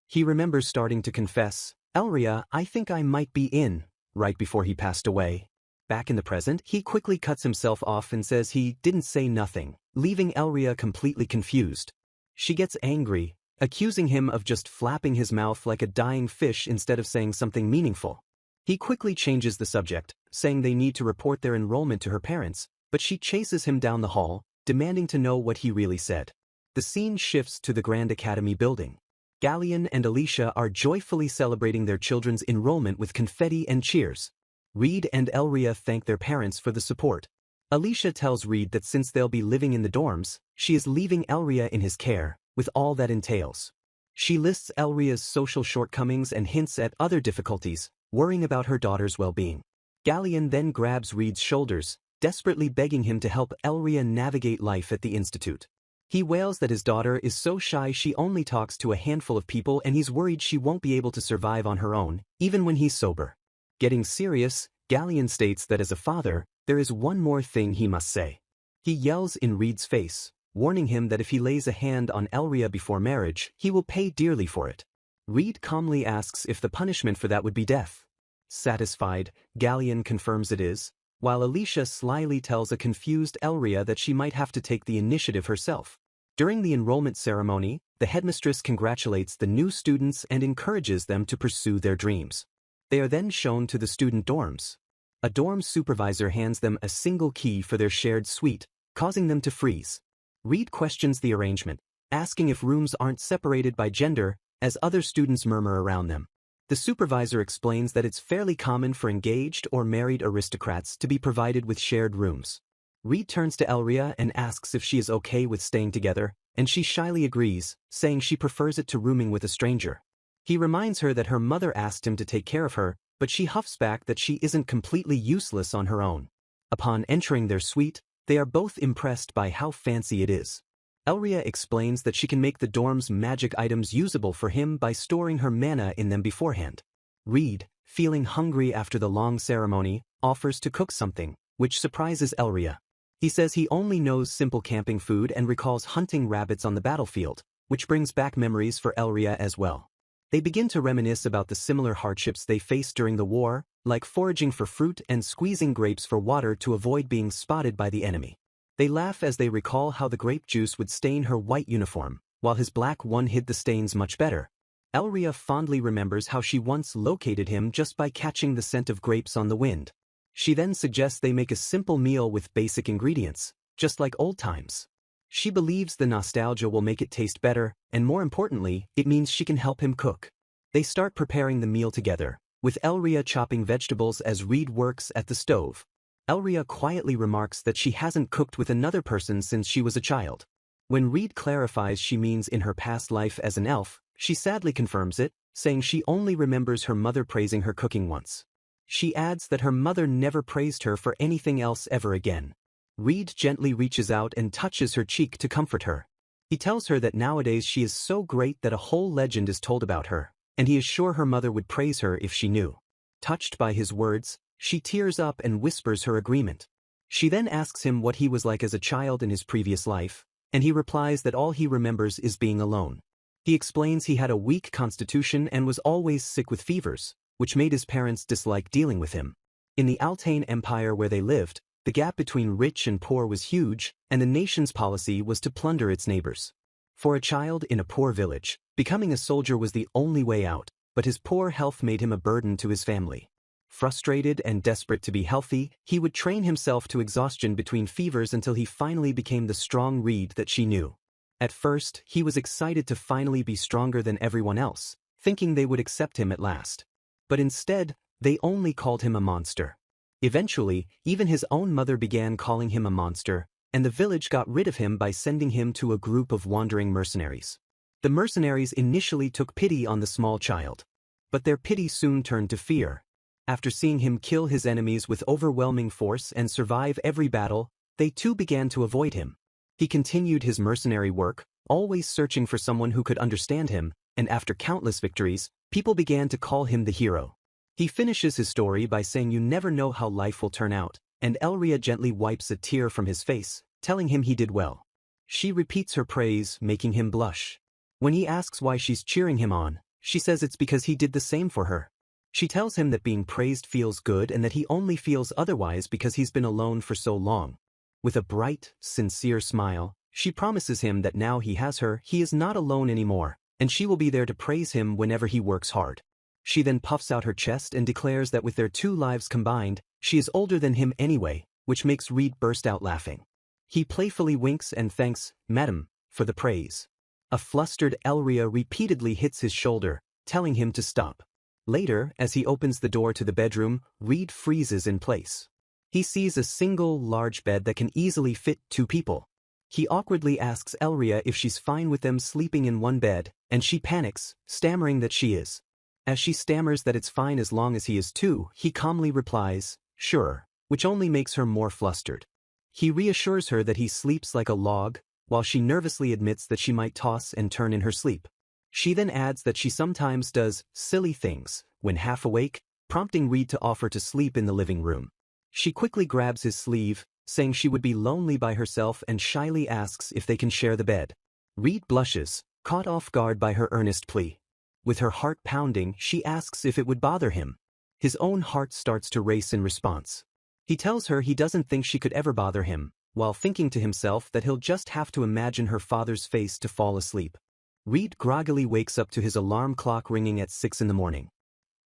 [SPEAKER 1] He remembers starting to confess, "Elria, I think I might be in," right before he passed away. Back in the present, he quickly cuts himself off and says he didn't say nothing, leaving Elria completely confused. She gets angry, accusing him of just flapping his mouth like a dying fish instead of saying something meaningful. He quickly changes the subject, saying they need to report their enrollment to her parents, but she chases him down the hall, demanding to know what he really said. The scene shifts to the Grand Academy building. Galleon and Alicia are joyfully celebrating their children's enrollment with confetti and cheers. Reed and Elria thank their parents for the support. Alicia tells Reed that since they'll be living in the dorms, she is leaving Elria in his care, with all that entails. She lists Elria's social shortcomings and hints at other difficulties, worrying about her daughter's well-being. Galleon then grabs Reed's shoulders, desperately begging him to help Elria navigate life at the institute. He wails that his daughter is so shy she only talks to a handful of people and he's worried she won't be able to survive on her own, even when he's sober. Getting serious, Galleon states that as a father, there is one more thing he must say. He yells in Reed's face, warning him that if he lays a hand on Elria before marriage, he will pay dearly for it. Reed calmly asks if the punishment for that would be death. Satisfied, Galleon confirms it is, while Alicia slyly tells a confused Elria that she might have to take the initiative herself. During the enrollment ceremony, the headmistress congratulates the new students and encourages them to pursue their dreams. They are then shown to the student dorms. A dorm supervisor hands them a single key for their shared suite, causing them to freeze. Reed questions the arrangement, asking if rooms aren't separated by gender, as other students murmur around them. The supervisor explains that it's fairly common for engaged or married aristocrats to be provided with shared rooms. Reed turns to Elria and asks if she is okay with staying together, and she shyly agrees, saying she prefers it to rooming with a stranger. He reminds her that her mother asked him to take care of her, but she huffs back that she isn't completely useless on her own. Upon entering their suite, they are both impressed by how fancy it is. Elria explains that she can make the dorm's magic items usable for him by storing her mana in them beforehand. Reed, feeling hungry after the long ceremony, offers to cook something, which surprises Elria. He says he only knows simple camping food and recalls hunting rabbits on the battlefield, which brings back memories for Elria as well. They begin to reminisce about the similar hardships they faced during the war, like foraging for fruit and squeezing grapes for water to avoid being spotted by the enemy. They laugh as they recall how the grape juice would stain her white uniform, while his black one hid the stains much better. Elria fondly remembers how she once located him just by catching the scent of grapes on the wind. She then suggests they make a simple meal with basic ingredients, just like old times. She believes the nostalgia will make it taste better, and more importantly, it means she can help him cook. They start preparing the meal together, with Elria chopping vegetables as Reed works at the stove. Elria quietly remarks that she hasn't cooked with another person since she was a child. When Reed clarifies she means in her past life as an elf, she sadly confirms it, saying she only remembers her mother praising her cooking once. She adds that her mother never praised her for anything else ever again. Reed gently reaches out and touches her cheek to comfort her. He tells her that nowadays she is so great that a whole legend is told about her, and he is sure her mother would praise her if she knew. Touched by his words, she tears up and whispers her agreement. She then asks him what he was like as a child in his previous life, and he replies that all he remembers is being alone. He explains he had a weak constitution and was always sick with fevers, which made his parents dislike dealing with him. In the Altane Empire where they lived, the gap between rich and poor was huge, and the nation's policy was to plunder its neighbors. For a child in a poor village, becoming a soldier was the only way out, but his poor health made him a burden to his family. Frustrated and desperate to be healthy, he would train himself to exhaustion between fevers until he finally became the strong Reed that she knew. At first, he was excited to finally be stronger than everyone else, thinking they would accept him at last. But instead, they only called him a monster. Eventually, even his own mother began calling him a monster, and the village got rid of him by sending him to a group of wandering mercenaries. The mercenaries initially took pity on the small child, but their pity soon turned to fear. After seeing him kill his enemies with overwhelming force and survive every battle, they too began to avoid him. He continued his mercenary work, always searching for someone who could understand him, and after countless victories, people began to call him the hero. He finishes his story by saying you never know how life will turn out, and Elria gently wipes a tear from his face, telling him he did well. She repeats her praise, making him blush. When he asks why she's cheering him on, she says it's because he did the same for her. She tells him that being praised feels good and that he only feels otherwise because he's been alone for so long. With a bright, sincere smile, she promises him that now he has her, he is not alone anymore, and she will be there to praise him whenever he works hard. She then puffs out her chest and declares that with their 2 lives combined, she is older than him anyway, which makes Reed burst out laughing. He playfully winks and thanks Madam for the praise. A flustered Elria repeatedly hits his shoulder, telling him to stop. Later, as he opens the door to the bedroom, Reed freezes in place. He sees a single, large bed that can easily fit 2 people. He awkwardly asks Elria if she's fine with them sleeping in one bed, and she panics, stammering that she is. As she stammers that it's fine as long as he is too, he calmly replies, sure, which only makes her more flustered. He reassures her that he sleeps like a log, while she nervously admits that she might toss and turn in her sleep. She then adds that she sometimes does silly things when half awake, prompting Reed to offer to sleep in the living room. She quickly grabs his sleeve, saying she would be lonely by herself and shyly asks if they can share the bed. Reed blushes, caught off guard by her earnest plea. With her heart pounding, she asks if it would bother him. His own heart starts to race in response. He tells her he doesn't think she could ever bother him, while thinking to himself that he'll just have to imagine her father's face to fall asleep. Reed groggily wakes up to his alarm clock ringing at 6 in the morning.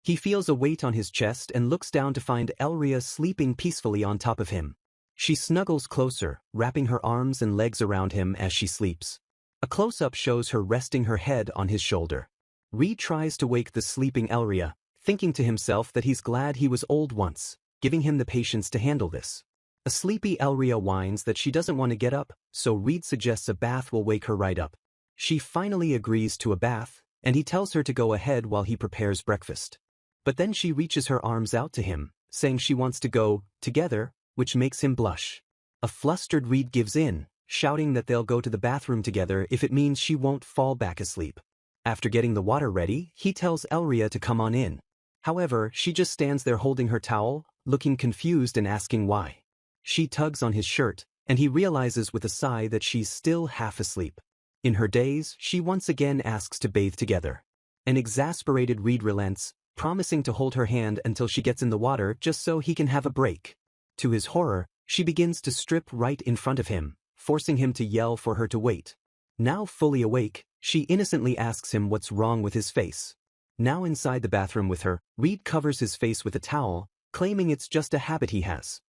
[SPEAKER 1] He feels a weight on his chest and looks down to find Elria sleeping peacefully on top of him. She snuggles closer, wrapping her arms and legs around him as she sleeps. A close-up shows her resting her head on his shoulder. Reed tries to wake the sleeping Elria, thinking to himself that he's glad he was old once, giving him the patience to handle this. A sleepy Elria whines that she doesn't want to get up, so Reed suggests a bath will wake her right up. She finally agrees to a bath, and he tells her to go ahead while he prepares breakfast. But then she reaches her arms out to him, saying she wants to go together, which makes him blush. A flustered Reed gives in, shouting that they'll go to the bathroom together if it means she won't fall back asleep. After getting the water ready, he tells Elria to come on in. However, she just stands there holding her towel, looking confused and asking why. She tugs on his shirt, and he realizes with a sigh that she's still half asleep. In her daze, she once again asks to bathe together. An exasperated Reed relents, promising to hold her hand until she gets in the water just so he can have a break. To his horror, she begins to strip right in front of him, forcing him to yell for her to wait. Now fully awake, she innocently asks him what's wrong with his face. Now inside the bathroom with her, Reed covers his face with a towel, claiming it's just a habit he has.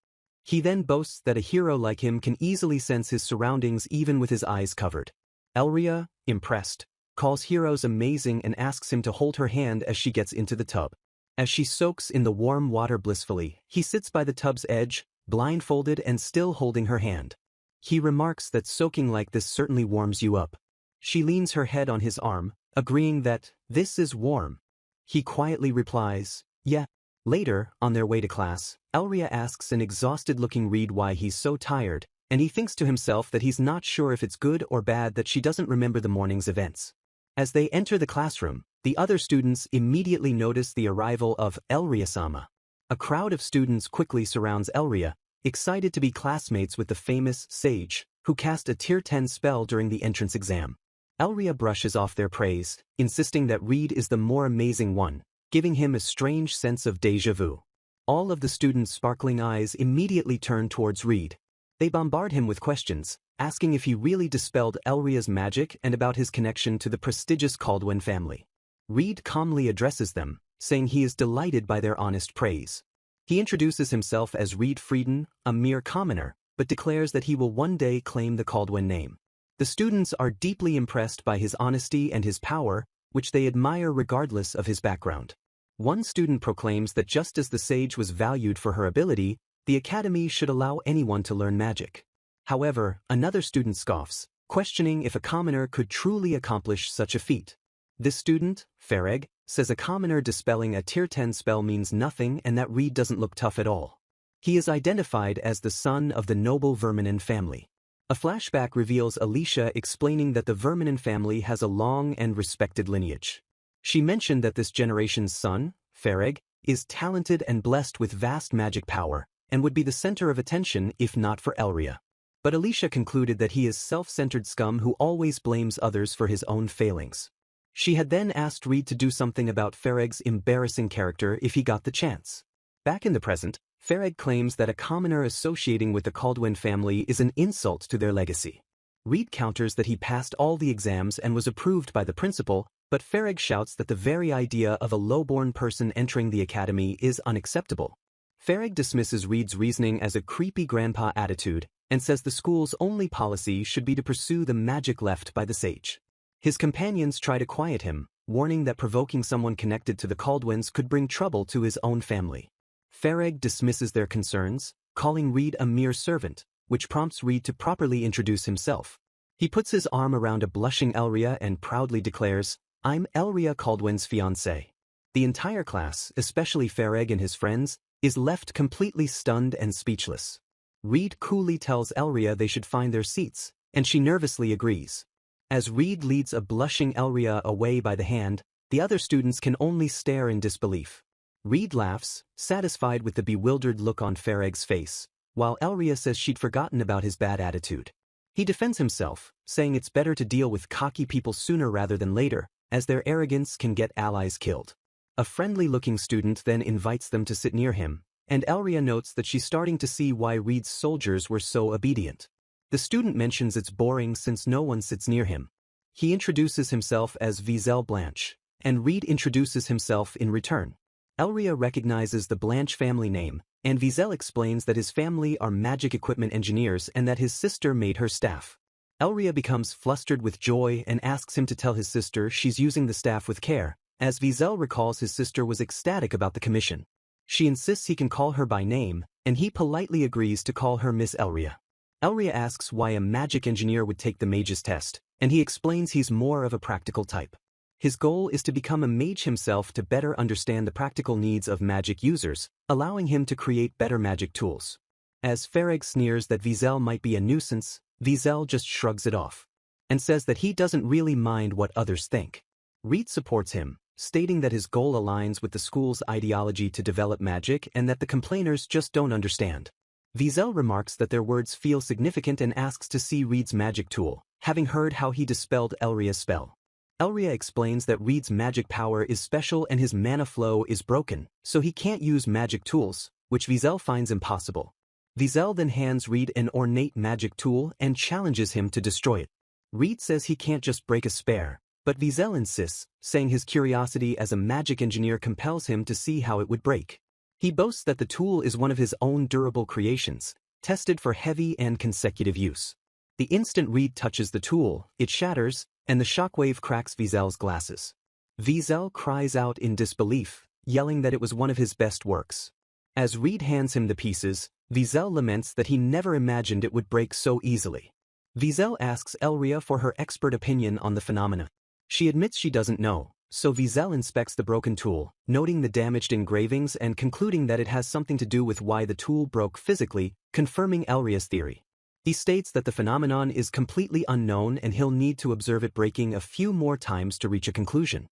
[SPEAKER 1] He then boasts that a hero like him can easily sense his surroundings even with his eyes covered. Elria, impressed, calls Heroes amazing and asks him to hold her hand as she gets into the tub. As she soaks in the warm water blissfully, he sits by the tub's edge, blindfolded and still holding her hand. He remarks that soaking like this certainly warms you up. She leans her head on his arm, agreeing that this is warm. He quietly replies, yeah. Later, on their way to class, Elria asks an exhausted-looking Reed why he's so tired, and he thinks to himself that he's not sure if it's good or bad that she doesn't remember the morning's events. As they enter the classroom, the other students immediately notice the arrival of Elria-sama. A crowd of students quickly surrounds Elria, excited to be classmates with the famous sage, who cast a Tier 10 spell during the entrance exam. Elria brushes off their praise, insisting that Reed is the more amazing one, giving him a strange sense of déjà vu. All of the students' sparkling eyes immediately turn towards Reed. They bombard him with questions, asking if he really dispelled Elria's magic and about his connection to the prestigious Kaldwin family. Reed calmly addresses them, saying he is delighted by their honest praise. He introduces himself as Reed Frieden, a mere commoner, but declares that he will one day claim the Kaldwin name. The students are deeply impressed by his honesty and his power, which they admire regardless of his background. One student proclaims that just as the sage was valued for her ability, the academy should allow anyone to learn magic. However, another student scoffs, questioning if a commoner could truly accomplish such a feat. This student, Fareg, says a commoner dispelling a Tier 10 spell means nothing and that Reed doesn't look tough at all. He is identified as the son of the noble Verminen family. A flashback reveals Alicia explaining that the Verminen family has a long and respected lineage. She mentioned that this generation's son, Fareg, is talented and blessed with vast magic power, and would be the center of attention if not for Elria. But Alicia concluded that he is self-centered scum who always blames others for his own failings. She had then asked Reed to do something about Fareg's embarrassing character if he got the chance. Back in the present, Fareg claims that a commoner associating with the Kaldwin family is an insult to their legacy. Reed counters that he passed all the exams and was approved by the principal, but Fareg shouts that the very idea of a lowborn person entering the academy is unacceptable. Fareg dismisses Reed's reasoning as a creepy grandpa attitude and says the school's only policy should be to pursue the magic left by the sage. His companions try to quiet him, warning that provoking someone connected to the Kaldwins could bring trouble to his own family. Fareg dismisses their concerns, calling Reed a mere servant, which prompts Reed to properly introduce himself. He puts his arm around a blushing Elria and proudly declares, "I'm Elria Kaldwin's fiancé." The entire class, especially Fareg and his friends, is left completely stunned and speechless. Reed coolly tells Elria they should find their seats, and she nervously agrees. As Reed leads a blushing Elria away by the hand, the other students can only stare in disbelief. Reed laughs, satisfied with the bewildered look on Fareg's face, while Elria says she'd forgotten about his bad attitude. He defends himself, saying it's better to deal with cocky people sooner rather than later, as their arrogance can get allies killed. A friendly-looking student then invites them to sit near him, and Elria notes that she's starting to see why Reed's soldiers were so obedient. The student mentions it's boring since no one sits near him. He introduces himself as Wiesel Blanche, and Reed introduces himself in return. Elria recognizes the Blanche family name, and Wiesel explains that his family are magic equipment engineers and that his sister made her staff. Elria becomes flustered with joy and asks him to tell his sister she's using the staff with care, as Wiesel recalls his sister was ecstatic about the commission. She insists he can call her by name, and he politely agrees to call her Miss Elria. Elria asks why a magic engineer would take the mage's test, and he explains he's more of a practical type. His goal is to become a mage himself to better understand the practical needs of magic users, allowing him to create better magic tools. As Fareg sneers that Wiesel might be a nuisance, Wiesel just shrugs it off, and says that he doesn't really mind what others think. Reed supports him, stating that his goal aligns with the school's ideology to develop magic and that the complainers just don't understand. Wiesel remarks that their words feel significant and asks to see Reed's magic tool, having heard how he dispelled Elria's spell. Elria explains that Reed's magic power is special and his mana flow is broken, so he can't use magic tools, which Wiesel finds impossible. Wiesel then hands Reed an ornate magic tool and challenges him to destroy it. Reed says he can't just break a spare, but Wiesel insists, saying his curiosity as a magic engineer compels him to see how it would break. He boasts that the tool is one of his own durable creations, tested for heavy and consecutive use. The instant Reed touches the tool, it shatters, and the shockwave cracks Wiesel's glasses. Wiesel cries out in disbelief, yelling that it was one of his best works. As Reed hands him the pieces, Wiesel laments that he never imagined it would break so easily. Wiesel asks Elria for her expert opinion on the phenomena. She admits she doesn't know, so Wiesel inspects the broken tool, noting the damaged engravings and concluding that it has something to do with why the tool broke physically, confirming Elria's theory. He states that the phenomenon is completely unknown and he'll need to observe it breaking a few more times to reach a conclusion.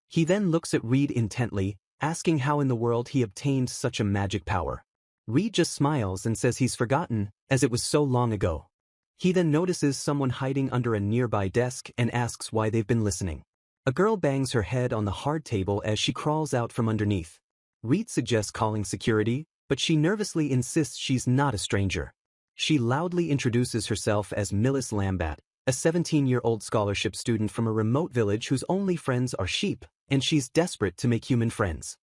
[SPEAKER 1] He then looks at Reed intently, asking how in the world he obtained such a magic power. Reed just smiles and says he's forgotten, as it was so long ago. He then notices someone hiding under a nearby desk and asks why they've been listening. A girl bangs her head on the hard table as she crawls out from underneath. Reed suggests calling security, but she nervously insists she's not a stranger. She loudly introduces herself as Millis Lambat, a 17-year-old scholarship student from a remote village whose only friends are sheep, and she's desperate to make human friends.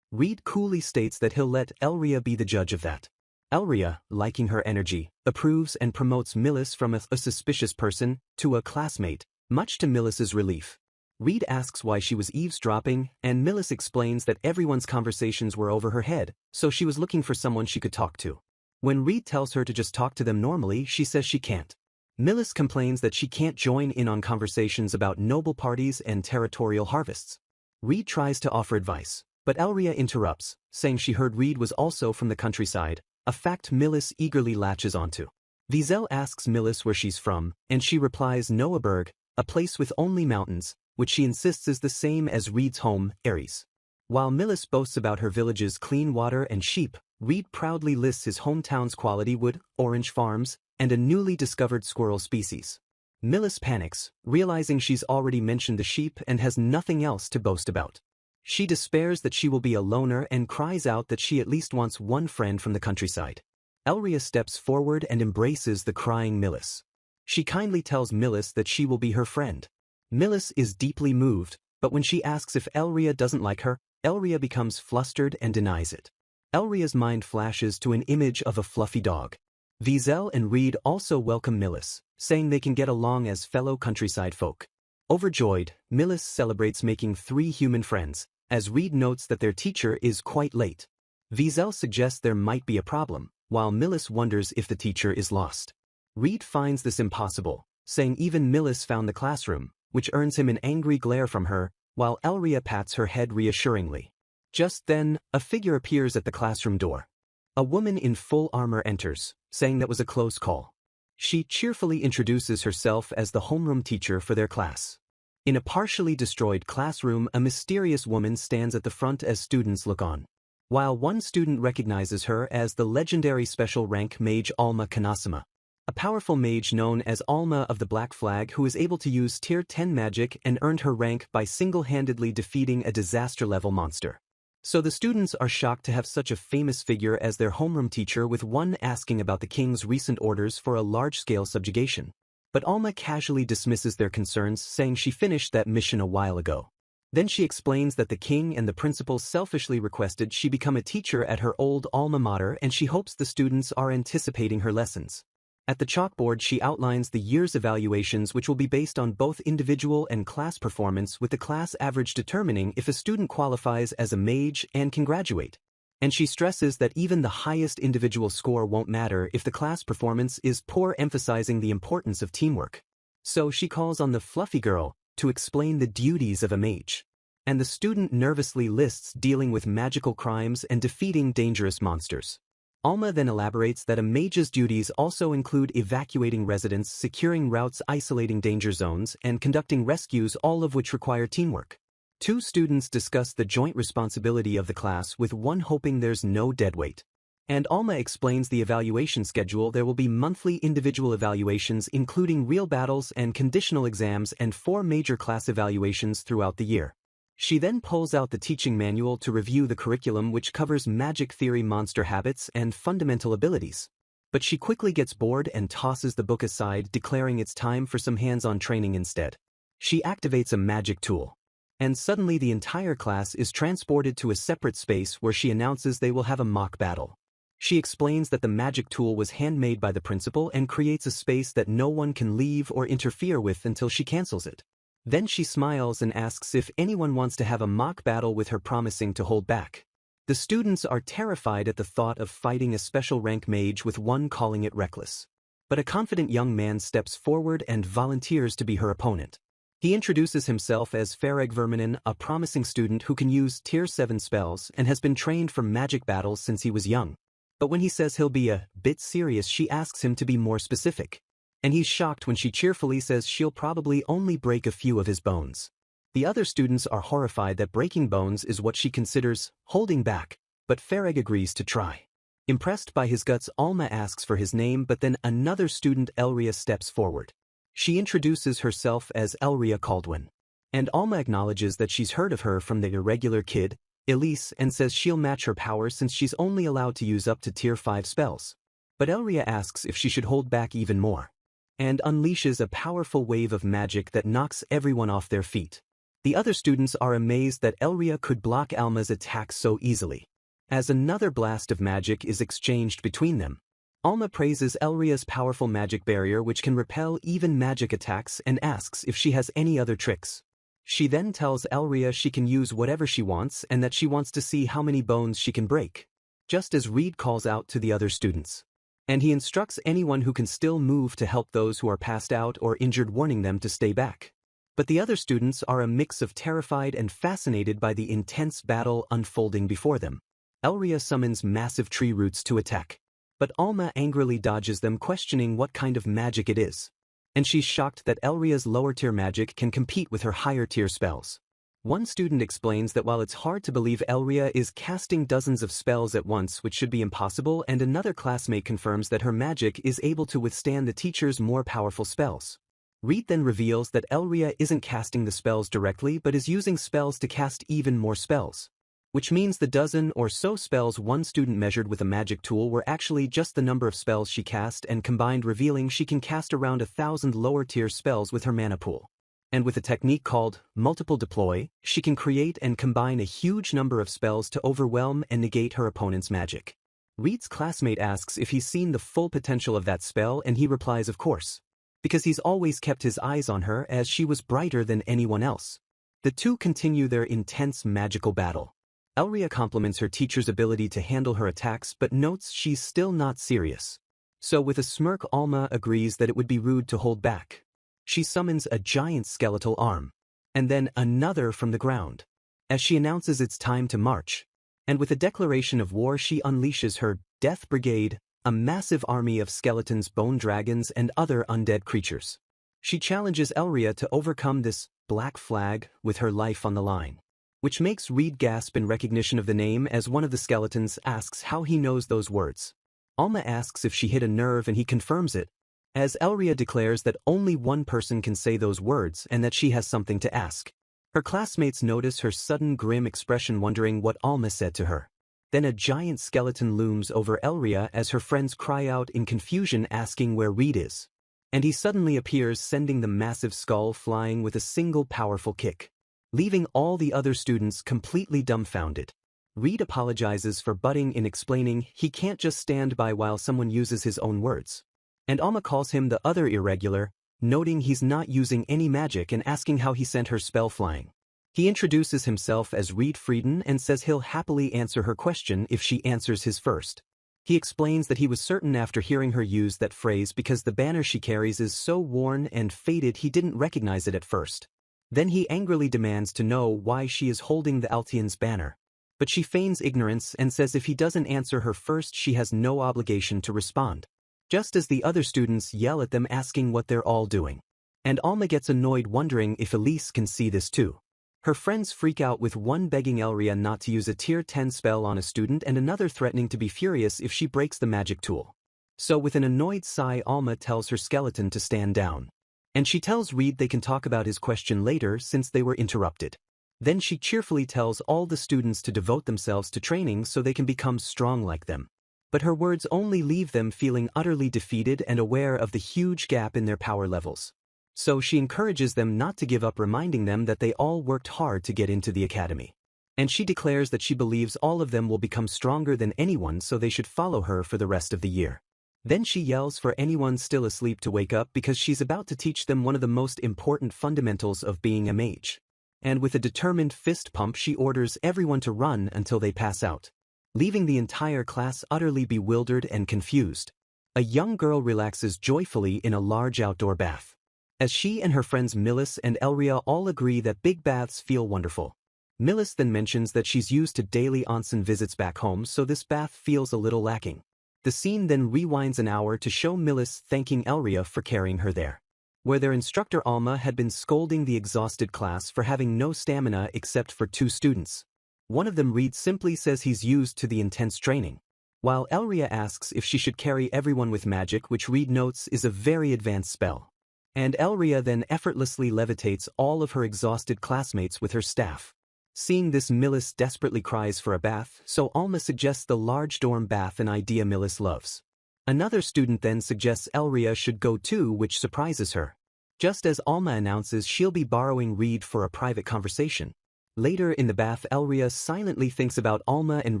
[SPEAKER 1] Reed coolly states that he'll let Elria be the judge of that. Elria, liking her energy, approves and promotes Millis from a suspicious person to a classmate, much to Millis's relief. Reed asks why she was eavesdropping, and Millis explains that everyone's conversations were over her head, so she was looking for someone she could talk to. When Reed tells her to just talk to them normally, she says she can't. Millis complains that she can't join in on conversations about noble parties and territorial harvests. Reed tries to offer advice, but Elria interrupts, saying she heard Reed was also from the countryside, a fact Millis eagerly latches onto. Wiesel asks Millis where she's from, and she replies Noaberg, a place with only mountains, which she insists is the same as Reed's home, Ares. While Millis boasts about her village's clean water and sheep, Reed proudly lists his hometown's quality wood, orange farms, and a newly discovered squirrel species. Millis panics, realizing she's already mentioned the sheep and has nothing else to boast about. She despairs that she will be a loner and cries out that she at least wants one friend from the countryside. Elria steps forward and embraces the crying Millis. She kindly tells Millis that she will be her friend. Millis is deeply moved, but when she asks if Elria doesn't like her, Elria becomes flustered and denies it. Elria's mind flashes to an image of a fluffy dog. Wiesel and Reed also welcome Millis, saying they can get along as fellow countryside folk. Overjoyed, Millis celebrates making 3 human friends, as Reed notes that their teacher is quite late. Wiesel suggests there might be a problem, while Millis wonders if the teacher is lost. Reed finds this impossible, saying even Millis found the classroom, which earns him an angry glare from her, while Elria pats her head reassuringly. Just then, a figure appears at the classroom door. A woman in full armor enters, saying that was a close call. She cheerfully introduces herself as the homeroom teacher for their class. In a partially destroyed classroom, a mysterious woman stands at the front as students look on. While one student recognizes her as the legendary special rank mage Alma Kanasama, a powerful mage known as Alma of the Black Flag who is able to use tier 10 magic and earned her rank by single-handedly defeating a disaster-level monster. So the students are shocked to have such a famous figure as their homeroom teacher, with one asking about the king's recent orders for a large-scale subjugation. But Alma casually dismisses their concerns, saying she finished that mission a while ago. Then she explains that the king and the principal selfishly requested she become a teacher at her old alma mater, and she hopes the students are anticipating her lessons. At the chalkboard, she outlines the year's evaluations, which will be based on both individual and class performance, with the class average determining if a student qualifies as a mage and can graduate. And she stresses that even the highest individual score won't matter if the class performance is poor, emphasizing the importance of teamwork. So she calls on the fluffy girl to explain the duties of a mage. And the student nervously lists dealing with magical crimes and defeating dangerous monsters. Alma then elaborates that a mage's duties also include evacuating residents, securing routes, isolating danger zones, and conducting rescues, all of which require teamwork. Two students discuss the joint responsibility of the class with one hoping there's no deadweight. And Alma explains the evaluation schedule. There will be monthly individual evaluations including real battles and conditional exams and 4 major class evaluations throughout the year. She then pulls out the teaching manual to review the curriculum, which covers magic theory, monster habits, and fundamental abilities. But she quickly gets bored and tosses the book aside, declaring it's time for some hands-on training instead. She activates a magic tool. And suddenly the entire class is transported to a separate space where she announces they will have a mock battle. She explains that the magic tool was handmade by the principal and creates a space that no one can leave or interfere with until she cancels it. Then she smiles and asks if anyone wants to have a mock battle with her, promising to hold back. The students are terrified at the thought of fighting a special rank mage, with one calling it reckless. But a confident young man steps forward and volunteers to be her opponent. He introduces himself as Farag Verminen, a promising student who can use Tier 7 spells and has been trained for magic battles since he was young. But when he says he'll be a bit serious, she asks him to be more specific. And he's shocked when she cheerfully says she'll probably only break a few of his bones. The other students are horrified that breaking bones is what she considers holding back, but Farag agrees to try. Impressed by his guts, Alma asks for his name, but then another student, Elria, steps forward. She introduces herself as Elria Caldwin. And Alma acknowledges that she's heard of her from the irregular kid, Elise, and says she'll match her power since she's only allowed to use up to Tier 5 spells. But Elria asks if she should hold back even more, and unleashes a powerful wave of magic that knocks everyone off their feet. The other students are amazed that Elria could block Alma's attack so easily. As another blast of magic is exchanged between them, Alma praises Elria's powerful magic barrier, which can repel even magic attacks, and asks if she has any other tricks. She then tells Elria she can use whatever she wants and that she wants to see how many bones she can break. Just as Reed calls out to the other students. And he instructs anyone who can still move to help those who are passed out or injured, warning them to stay back. But the other students are a mix of terrified and fascinated by the intense battle unfolding before them. Elria summons massive tree roots to attack. But Alma angrily dodges them, questioning what kind of magic it is. And she's shocked that Elria's lower-tier magic can compete with her higher-tier spells. One student explains that while it's hard to believe Elria is casting dozens of spells at once, which should be impossible, and another classmate confirms that her magic is able to withstand the teacher's more powerful spells. Reed then reveals that Elria isn't casting the spells directly but is using spells to cast even more spells. Which means the dozen or so spells one student measured with a magic tool were actually just the number of spells she cast and combined, revealing she can cast around 1,000 lower-tier spells with her mana pool. And with a technique called multiple deploy, she can create and combine a huge number of spells to overwhelm and negate her opponent's magic. Reed's classmate asks if he's seen the full potential of that spell, and he replies of course, because he's always kept his eyes on her as she was brighter than anyone else. The two continue their intense magical battle. Elria compliments her teacher's ability to handle her attacks but notes she's still not serious. So with a smirk, Alma agrees that it would be rude to hold back. She summons a giant skeletal arm, and then another from the ground, as she announces it's time to march. And with a declaration of war, she unleashes her Death Brigade, a massive army of skeletons, bone dragons, and other undead creatures. She challenges Elria to overcome this black flag with her life on the line, which makes Reed gasp in recognition of the name as one of the skeletons asks how he knows those words. Alma asks if she hit a nerve, and he confirms it, as Elria declares that only one person can say those words and that she has something to ask. Her classmates notice her sudden grim expression, wondering what Alma said to her. Then a giant skeleton looms over Elria as her friends cry out in confusion, asking where Reed is. And he suddenly appears, sending the massive skull flying with a single powerful kick, leaving all the other students completely dumbfounded. Reed apologizes for butting in, explaining he can't just stand by while someone uses his own words. And Alma calls him the other irregular, noting he's not using any magic and asking how he sent her spell flying. He introduces himself as Reed Frieden and says he'll happily answer her question if she answers his first. He explains that he was certain after hearing her use that phrase because the banner she carries is so worn and faded he didn't recognize it at first. Then he angrily demands to know why she is holding the Altian's banner. But she feigns ignorance and says if he doesn't answer her first, she has no obligation to respond. Just as the other students yell at them, asking what they're all doing. And Alma gets annoyed, wondering if Elise can see this too. Her friends freak out with one begging Elria not to use a tier 10 spell on a student and another threatening to be furious if she breaks the magic tool. So with an annoyed sigh, Alma tells her skeleton to stand down. And she tells Reed they can talk about his question later since they were interrupted. Then she cheerfully tells all the students to devote themselves to training so they can become strong like them. But her words only leave them feeling utterly defeated and aware of the huge gap in their power levels. So she encourages them not to give up, reminding them that they all worked hard to get into the academy. And she declares that she believes all of them will become stronger than anyone, so they should follow her for the rest of the year. Then she yells for anyone still asleep to wake up because she's about to teach them one of the most important fundamentals of being a mage. And with a determined fist pump she orders everyone to run until they pass out, leaving the entire class utterly bewildered and confused. A young girl relaxes joyfully in a large outdoor bath. As she and her friends Millis and Elria all agree that big baths feel wonderful. Millis then mentions that she's used to daily onsen visits back home, so this bath feels a little lacking. The scene then rewinds an hour to show Millis thanking Elria for carrying her there, where their instructor Alma had been scolding the exhausted class for having no stamina except for 2 students. One of them, Reed, simply says he's used to the intense training, while Elria asks if she should carry everyone with magic, which Reed notes is a very advanced spell. And Elria then effortlessly levitates all of her exhausted classmates with her staff. Seeing this, Millis desperately cries for a bath, so Alma suggests the large dorm bath, an idea Millis loves. Another student then suggests Elria should go too, which surprises her. Just as Alma announces she'll be borrowing Reed for a private conversation. Later in the bath, Elria silently thinks about Alma and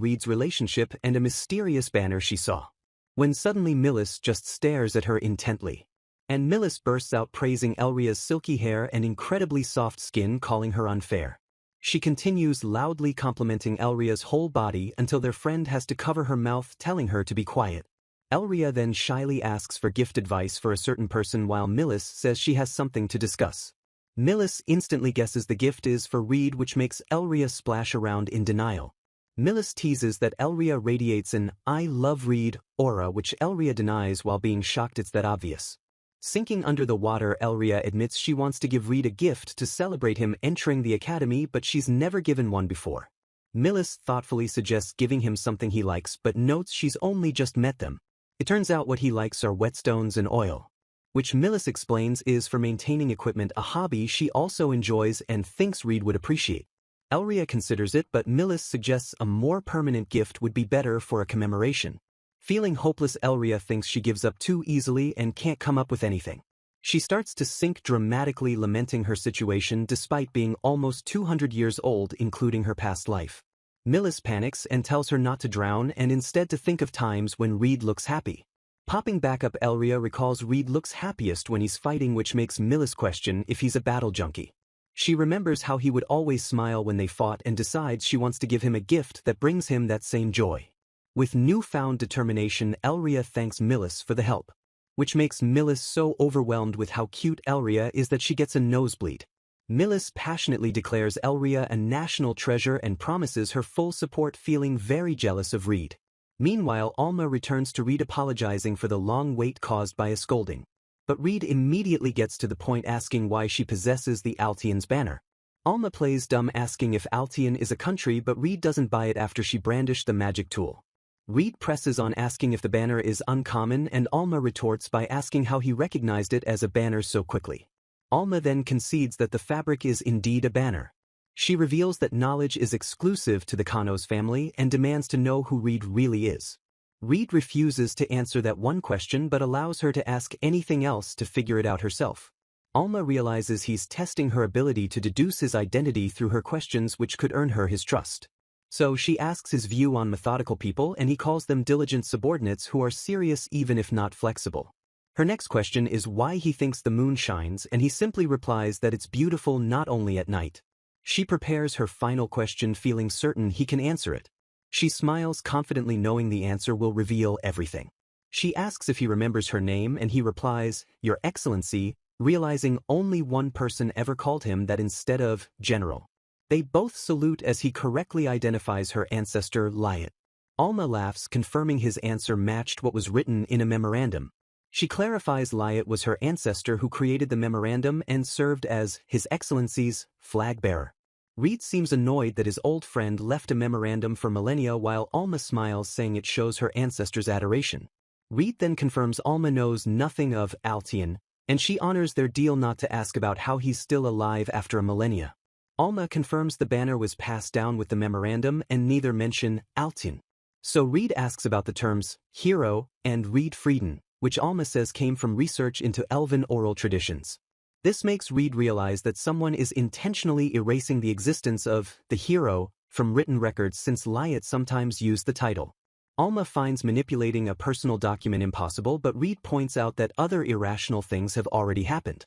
[SPEAKER 1] Reed's relationship and a mysterious banner she saw. When suddenly Millis just stares at her intently. And Millis bursts out praising Elria's silky hair and incredibly soft skin, calling her unfair. She continues loudly complimenting Elria's whole body until their friend has to cover her mouth, telling her to be quiet. Elria then shyly asks for gift advice for a certain person while Millis says she has something to discuss. Millis instantly guesses the gift is for Reed, which makes Elria splash around in denial. Millis teases that Elria radiates an "I love Reed" aura, which Elria denies while being shocked it's that obvious. Sinking under the water, Elria admits she wants to give Reed a gift to celebrate him entering the academy, but she's never given one before. Millis thoughtfully suggests giving him something he likes, but notes she's only just met them. It turns out what he likes are whetstones and oil, which Millis explains is for maintaining equipment, a hobby she also enjoys and thinks Reed would appreciate. Elria considers it, but Millis suggests a more permanent gift would be better for a commemoration. Feeling hopeless, Elria thinks she gives up too easily and can't come up with anything. She starts to sink dramatically, lamenting her situation despite being almost 200 years old, including her past life. Millis panics and tells her not to drown and instead to think of times when Reed looks happy. Popping back up, Elria recalls Reed looks happiest when he's fighting, which makes Millis question if he's a battle junkie. She remembers how he would always smile when they fought and decides she wants to give him a gift that brings him that same joy. With newfound determination, Elria thanks Millis for the help, which makes Millis so overwhelmed with how cute Elria is that she gets a nosebleed. Millis passionately declares Elria a national treasure and promises her full support, feeling very jealous of Reed. Meanwhile, Alma returns to Reed apologizing for the long wait caused by a scolding. But Reed immediately gets to the point, asking why she possesses the Altian's banner. Alma plays dumb, asking if Altian is a country, but Reed doesn't buy it after she brandished the magic tool. Reed presses on, asking if the banner is uncommon, and Alma retorts by asking how he recognized it as a banner so quickly. Alma then concedes that the fabric is indeed a banner. She reveals that knowledge is exclusive to the Kano's family and demands to know who Reed really is. Reed refuses to answer that one question but allows her to ask anything else to figure it out herself. Alma realizes he's testing her ability to deduce his identity through her questions, which could earn her his trust. So she asks his view on methodical people, and he calls them diligent subordinates who are serious even if not flexible. Her next question is why he thinks the moon shines, and he simply replies that it's beautiful not only at night. She prepares her final question, feeling certain he can answer it. She smiles confidently, knowing the answer will reveal everything. She asks if he remembers her name, and he replies, "Your Excellency," realizing only one person ever called him that instead of General. They both salute as he correctly identifies her ancestor, Lyot. Alma laughs, confirming his answer matched what was written in a memorandum. She clarifies Lyot was her ancestor who created the memorandum and served as His Excellency's flag bearer. Reed seems annoyed that his old friend left a memorandum for Millennia while Alma smiles saying it shows her ancestors' adoration. Reed then confirms Alma knows nothing of Altian, and she honors their deal not to ask about how he's still alive after a millennia. Alma confirms the banner was passed down with the memorandum and neither mention Altian. So Reed asks about the terms hero and Reed Frieden, which Alma says came from research into Elven oral traditions. This makes Reed realize that someone is intentionally erasing the existence of the hero from written records since Lyot sometimes used the title. Alma finds manipulating a personal document impossible, but Reed points out that other irrational things have already happened.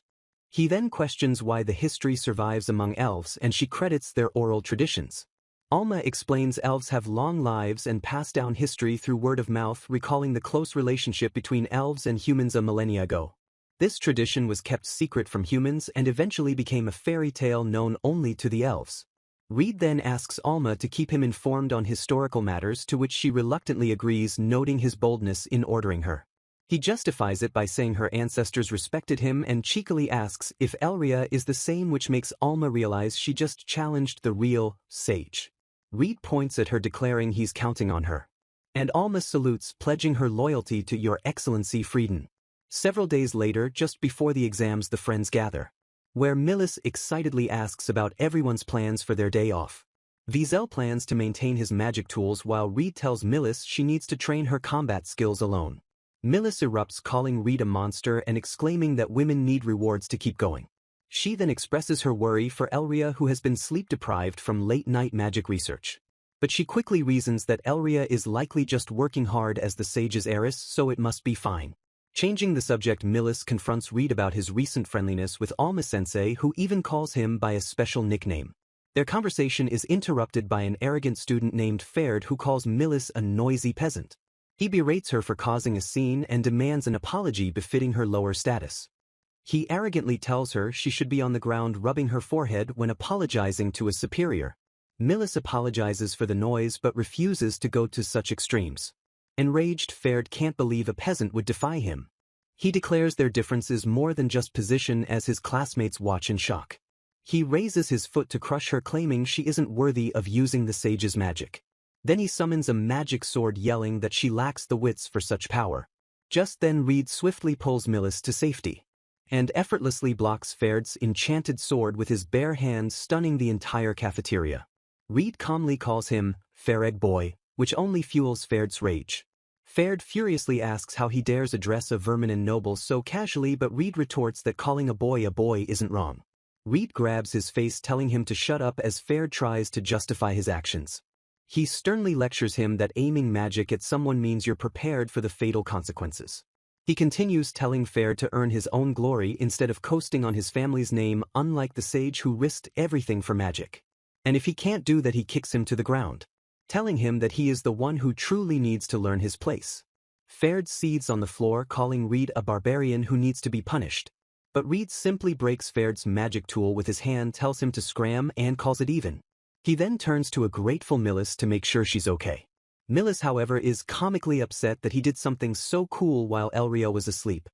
[SPEAKER 1] He then questions why the history survives among elves and she credits their oral traditions. Alma explains elves have long lives and pass down history through word of mouth, recalling the close relationship between elves and humans a millennia ago. This tradition was kept secret from humans and eventually became a fairy tale known only to the elves. Reed then asks Alma to keep him informed on historical matters, to which she reluctantly agrees, noting his boldness in ordering her. He justifies it by saying her ancestors respected him and cheekily asks if Elria is the same, which makes Alma realize she just challenged the real sage. Reed points at her, declaring he's counting on her. And Alma salutes, pledging her loyalty to Your Excellency Frieden. Several days later, just before the exams, the friends gather, where Millis excitedly asks about everyone's plans for their day off. Wiesel plans to maintain his magic tools while Reed tells Millis she needs to train her combat skills alone. Millis erupts, calling Reed a monster and exclaiming that women need rewards to keep going. She then expresses her worry for Elria, who has been sleep-deprived from late-night magic research. But she quickly reasons that Elria is likely just working hard as the sage's heiress, so it must be fine. Changing the subject, Millis confronts Reed about his recent friendliness with Alma-sensei, who even calls him by a special nickname. Their conversation is interrupted by an arrogant student named Ferd who calls Millis a noisy peasant. He berates her for causing a scene and demands an apology befitting her lower status. He arrogantly tells her she should be on the ground rubbing her forehead when apologizing to a superior. Millis apologizes for the noise but refuses to go to such extremes. Enraged, Ferd can't believe a peasant would defy him. He declares their difference is more than just position as his classmates watch in shock. He raises his foot to crush her, claiming she isn't worthy of using the sage's magic. Then he summons a magic sword, yelling that she lacks the wits for such power. Just then Reed swiftly pulls Millis to safety and effortlessly blocks Ferd's enchanted sword with his bare hands, stunning the entire cafeteria. Reed calmly calls him Fereg boy, which only fuels Ferd's rage. Ferd furiously asks how he dares address a verminen noble so casually, but Reed retorts that calling a boy isn't wrong. Reed grabs his face, telling him to shut up as Ferd tries to justify his actions. He sternly lectures him that aiming magic at someone means you're prepared for the fatal consequences. He continues, telling Ferd to earn his own glory instead of coasting on his family's name, unlike the sage who risked everything for magic. And if he can't do that, he kicks him to the ground, telling him that he is the one who truly needs to learn his place. Ferd seethes on the floor, calling Reed a barbarian who needs to be punished. But Reed simply breaks Ferd's magic tool with his hand, tells him to scram, and calls it even. He then turns to a grateful Millis to make sure she's okay. Millis, however, is comically upset that he did something so cool while Elria was asleep.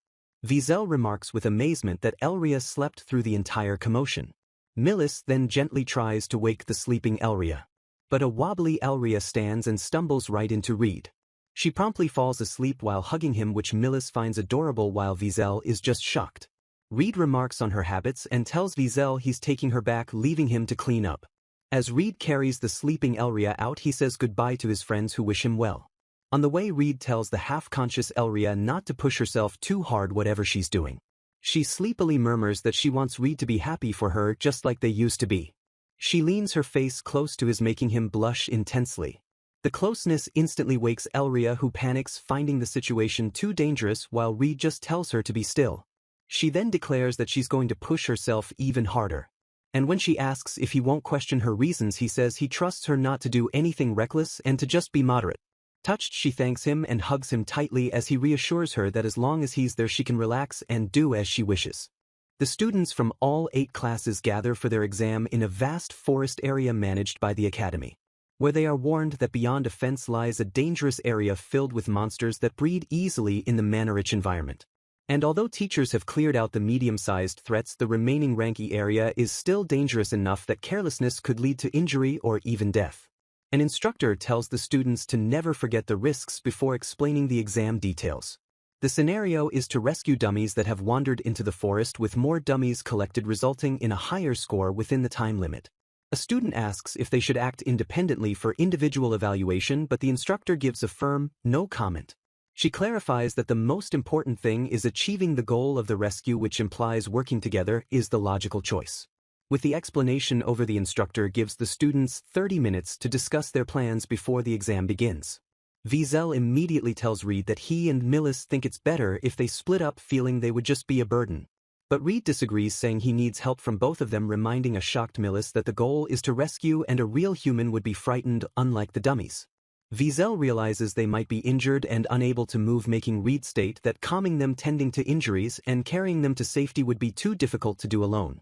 [SPEAKER 1] Wiesel remarks with amazement that Elria slept through the entire commotion. Millis then gently tries to wake the sleeping Elria. But a wobbly Elria stands and stumbles right into Reed. She promptly falls asleep while hugging him, which Millis finds adorable while Wiesel is just shocked. Reed remarks on her habits and tells Wiesel he's taking her back, leaving him to clean up. As Reed carries the sleeping Elria out, he says goodbye to his friends who wish him well. On the way, Reed tells the half-conscious Elria not to push herself too hard whatever she's doing. She sleepily murmurs that she wants Reed to be happy for her just like they used to be. She leans her face close to his, making him blush intensely. The closeness instantly wakes Elria, who panics, finding the situation too dangerous, while Reed just tells her to be still. She then declares that she's going to push herself even harder. And when she asks if he won't question her reasons, he says he trusts her not to do anything reckless and to just be moderate. Touched, she thanks him and hugs him tightly as he reassures her that as long as he's there she can relax and do as she wishes. The students from all 8 classes gather for their exam in a vast forest area managed by the academy, where they are warned that beyond a fence lies a dangerous area filled with monsters that breed easily in the mana-rich environment. And although teachers have cleared out the medium-sized threats, the remaining Ranky area is still dangerous enough that carelessness could lead to injury or even death. An instructor tells the students to never forget the risks before explaining the exam details. The scenario is to rescue dummies that have wandered into the forest, with more dummies collected resulting in a higher score within the time limit. A student asks if they should act independently for individual evaluation, but the instructor gives a firm, no comment. She clarifies that the most important thing is achieving the goal of the rescue, which implies working together is the logical choice. With the explanation over, the instructor gives the students 30 minutes to discuss their plans before the exam begins. Wiesel immediately tells Reed that he and Millis think it's better if they split up, feeling they would just be a burden. But Reed disagrees, saying he needs help from both of them, reminding a shocked Millis that the goal is to rescue and a real human would be frightened, unlike the dummies. Wiesel realizes they might be injured and unable to move, making Reed state that calming them, tending to injuries, and carrying them to safety would be too difficult to do alone.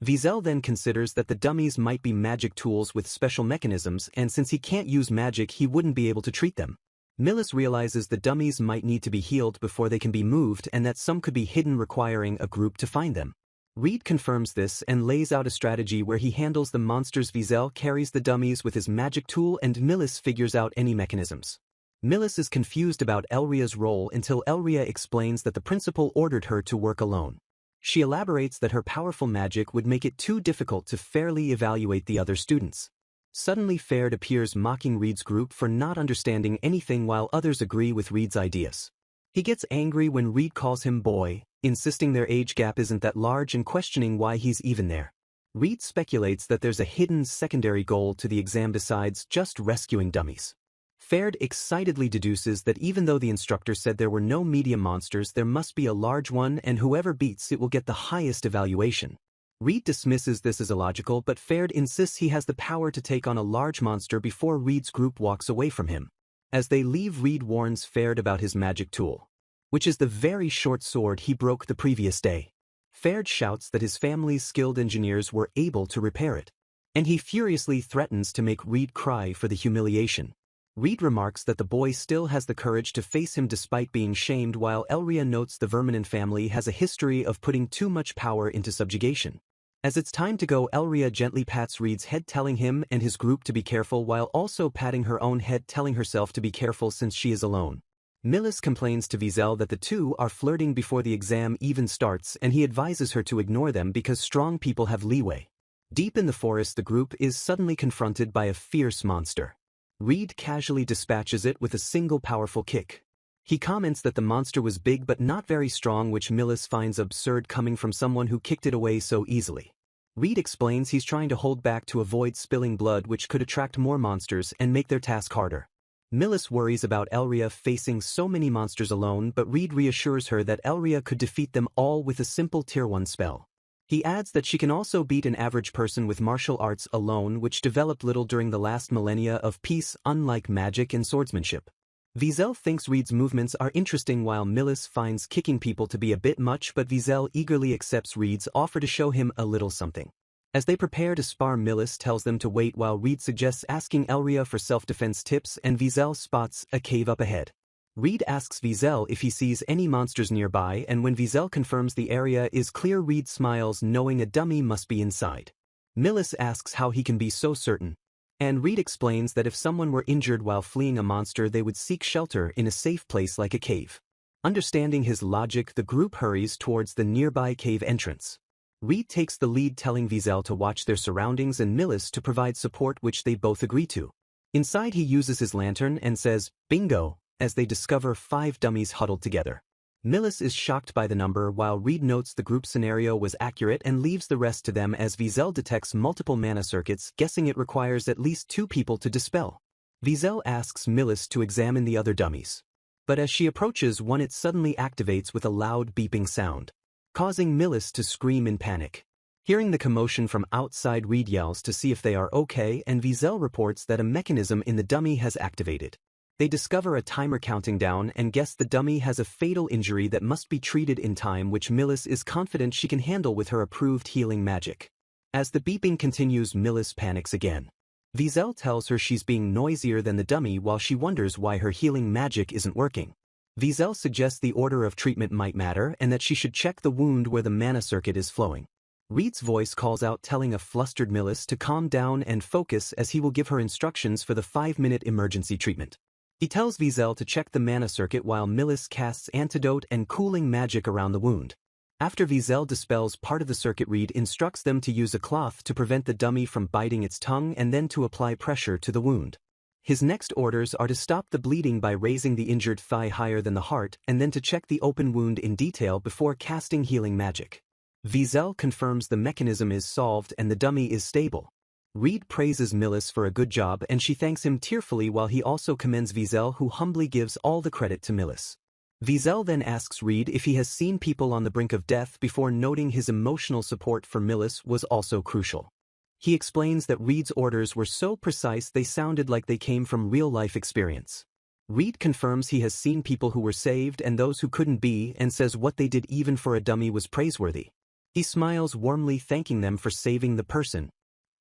[SPEAKER 1] Wiesel then considers that the dummies might be magic tools with special mechanisms, and since he can't use magic, he wouldn't be able to treat them. Millis realizes the dummies might need to be healed before they can be moved, and that some could be hidden, requiring a group to find them. Reed confirms this and lays out a strategy where he handles the monsters. Wiesel carries the dummies with his magic tool, and Millis figures out any mechanisms. Millis is confused about Elria's role until Elria explains that the principal ordered her to work alone. She elaborates that her powerful magic would make it too difficult to fairly evaluate the other students. Suddenly Ferd appears, mocking Reed's group for not understanding anything, while others agree with Reed's ideas. He gets angry when Reed calls him boy, insisting their age gap isn't that large and questioning why he's even there. Reed speculates that there's a hidden secondary goal to the exam besides just rescuing dummies. Ferd excitedly deduces that even though the instructor said there were no medium monsters, there must be a large one, and whoever beats it will get the highest evaluation. Reed dismisses this as illogical, but Ferd insists he has the power to take on a large monster before Reed's group walks away from him. As they leave, Reed warns Ferd about his magic tool, which is the very short sword he broke the previous day. Ferd shouts that his family's skilled engineers were able to repair it, and he furiously threatens to make Reed cry for the humiliation. Reed remarks that the boy still has the courage to face him despite being shamed, while Elria notes the Verminen family has a history of putting too much power into subjugation. As it's time to go, Elria gently pats Reed's head, telling him and his group to be careful, while also patting her own head, telling herself to be careful since she is alone. Millis complains to Wiesel that the two are flirting before the exam even starts, and he advises her to ignore them because strong people have leeway. Deep in the forest, the group is suddenly confronted by a fierce monster. Reed casually dispatches it with a single powerful kick. He comments that the monster was big but not very strong, which Millis finds absurd coming from someone who kicked it away so easily. Reed explains he's trying to hold back to avoid spilling blood, which could attract more monsters and make their task harder. Millis worries about Elria facing so many monsters alone, but Reed reassures her that Elria could defeat them all with a simple Tier 1 spell. He adds that she can also beat an average person with martial arts alone, which developed little during the last millennia of peace, unlike magic and swordsmanship. Wiesel thinks Reed's movements are interesting, while Millis finds kicking people to be a bit much, but Wiesel eagerly accepts Reed's offer to show him a little something. As they prepare to spar, Millis tells them to wait while Reed suggests asking Elria for self-defense tips, and Wiesel spots a cave up ahead. Reed asks Wiesel if he sees any monsters nearby, and when Wiesel confirms the area is clear, Reed smiles, knowing a dummy must be inside. Millis asks how he can be so certain, and Reed explains that if someone were injured while fleeing a monster, they would seek shelter in a safe place like a cave. Understanding his logic, the group hurries towards the nearby cave entrance. Reed takes the lead, telling Wiesel to watch their surroundings and Millis to provide support, which they both agree to. Inside, he uses his lantern and says, "Bingo," as they discover 5 dummies huddled together. Millis is shocked by the number, while Reed notes the group scenario was accurate and leaves the rest to them as Wiesel detects multiple mana circuits, guessing it requires at least 2 people to dispel. Wiesel asks Millis to examine the other dummies, but as she approaches one, it suddenly activates with a loud beeping sound, causing Millis to scream in panic. Hearing the commotion from outside, Reed yells to see if they are okay, and Wiesel reports that a mechanism in the dummy has activated. They discover a timer counting down and guess the dummy has a fatal injury that must be treated in time, which Millis is confident she can handle with her approved healing magic. As the beeping continues, Millis panics again. Wiesel tells her she's being noisier than the dummy, while she wonders why her healing magic isn't working. Wiesel suggests the order of treatment might matter and that she should check the wound where the mana circuit is flowing. Reed's voice calls out, telling a flustered Millis to calm down and focus as he will give her instructions for the 5-minute emergency treatment. He tells Wiesel to check the mana circuit while Millis casts antidote and cooling magic around the wound. After Wiesel dispels part of the circuit, Reed instructs them to use a cloth to prevent the dummy from biting its tongue and then to apply pressure to the wound. His next orders are to stop the bleeding by raising the injured thigh higher than the heart and then to check the open wound in detail before casting healing magic. Wiesel confirms the mechanism is solved and the dummy is stable. Reed praises Millis for a good job and she thanks him tearfully while he also commends Wiesel, who humbly gives all the credit to Millis. Wiesel then asks Reed if he has seen people on the brink of death before, noting his emotional support for Millis was also crucial. He explains that Reed's orders were so precise they sounded like they came from real-life experience. Reed confirms he has seen people who were saved and those who couldn't be, and says what they did even for a dummy was praiseworthy. He smiles warmly, thanking them for saving the person.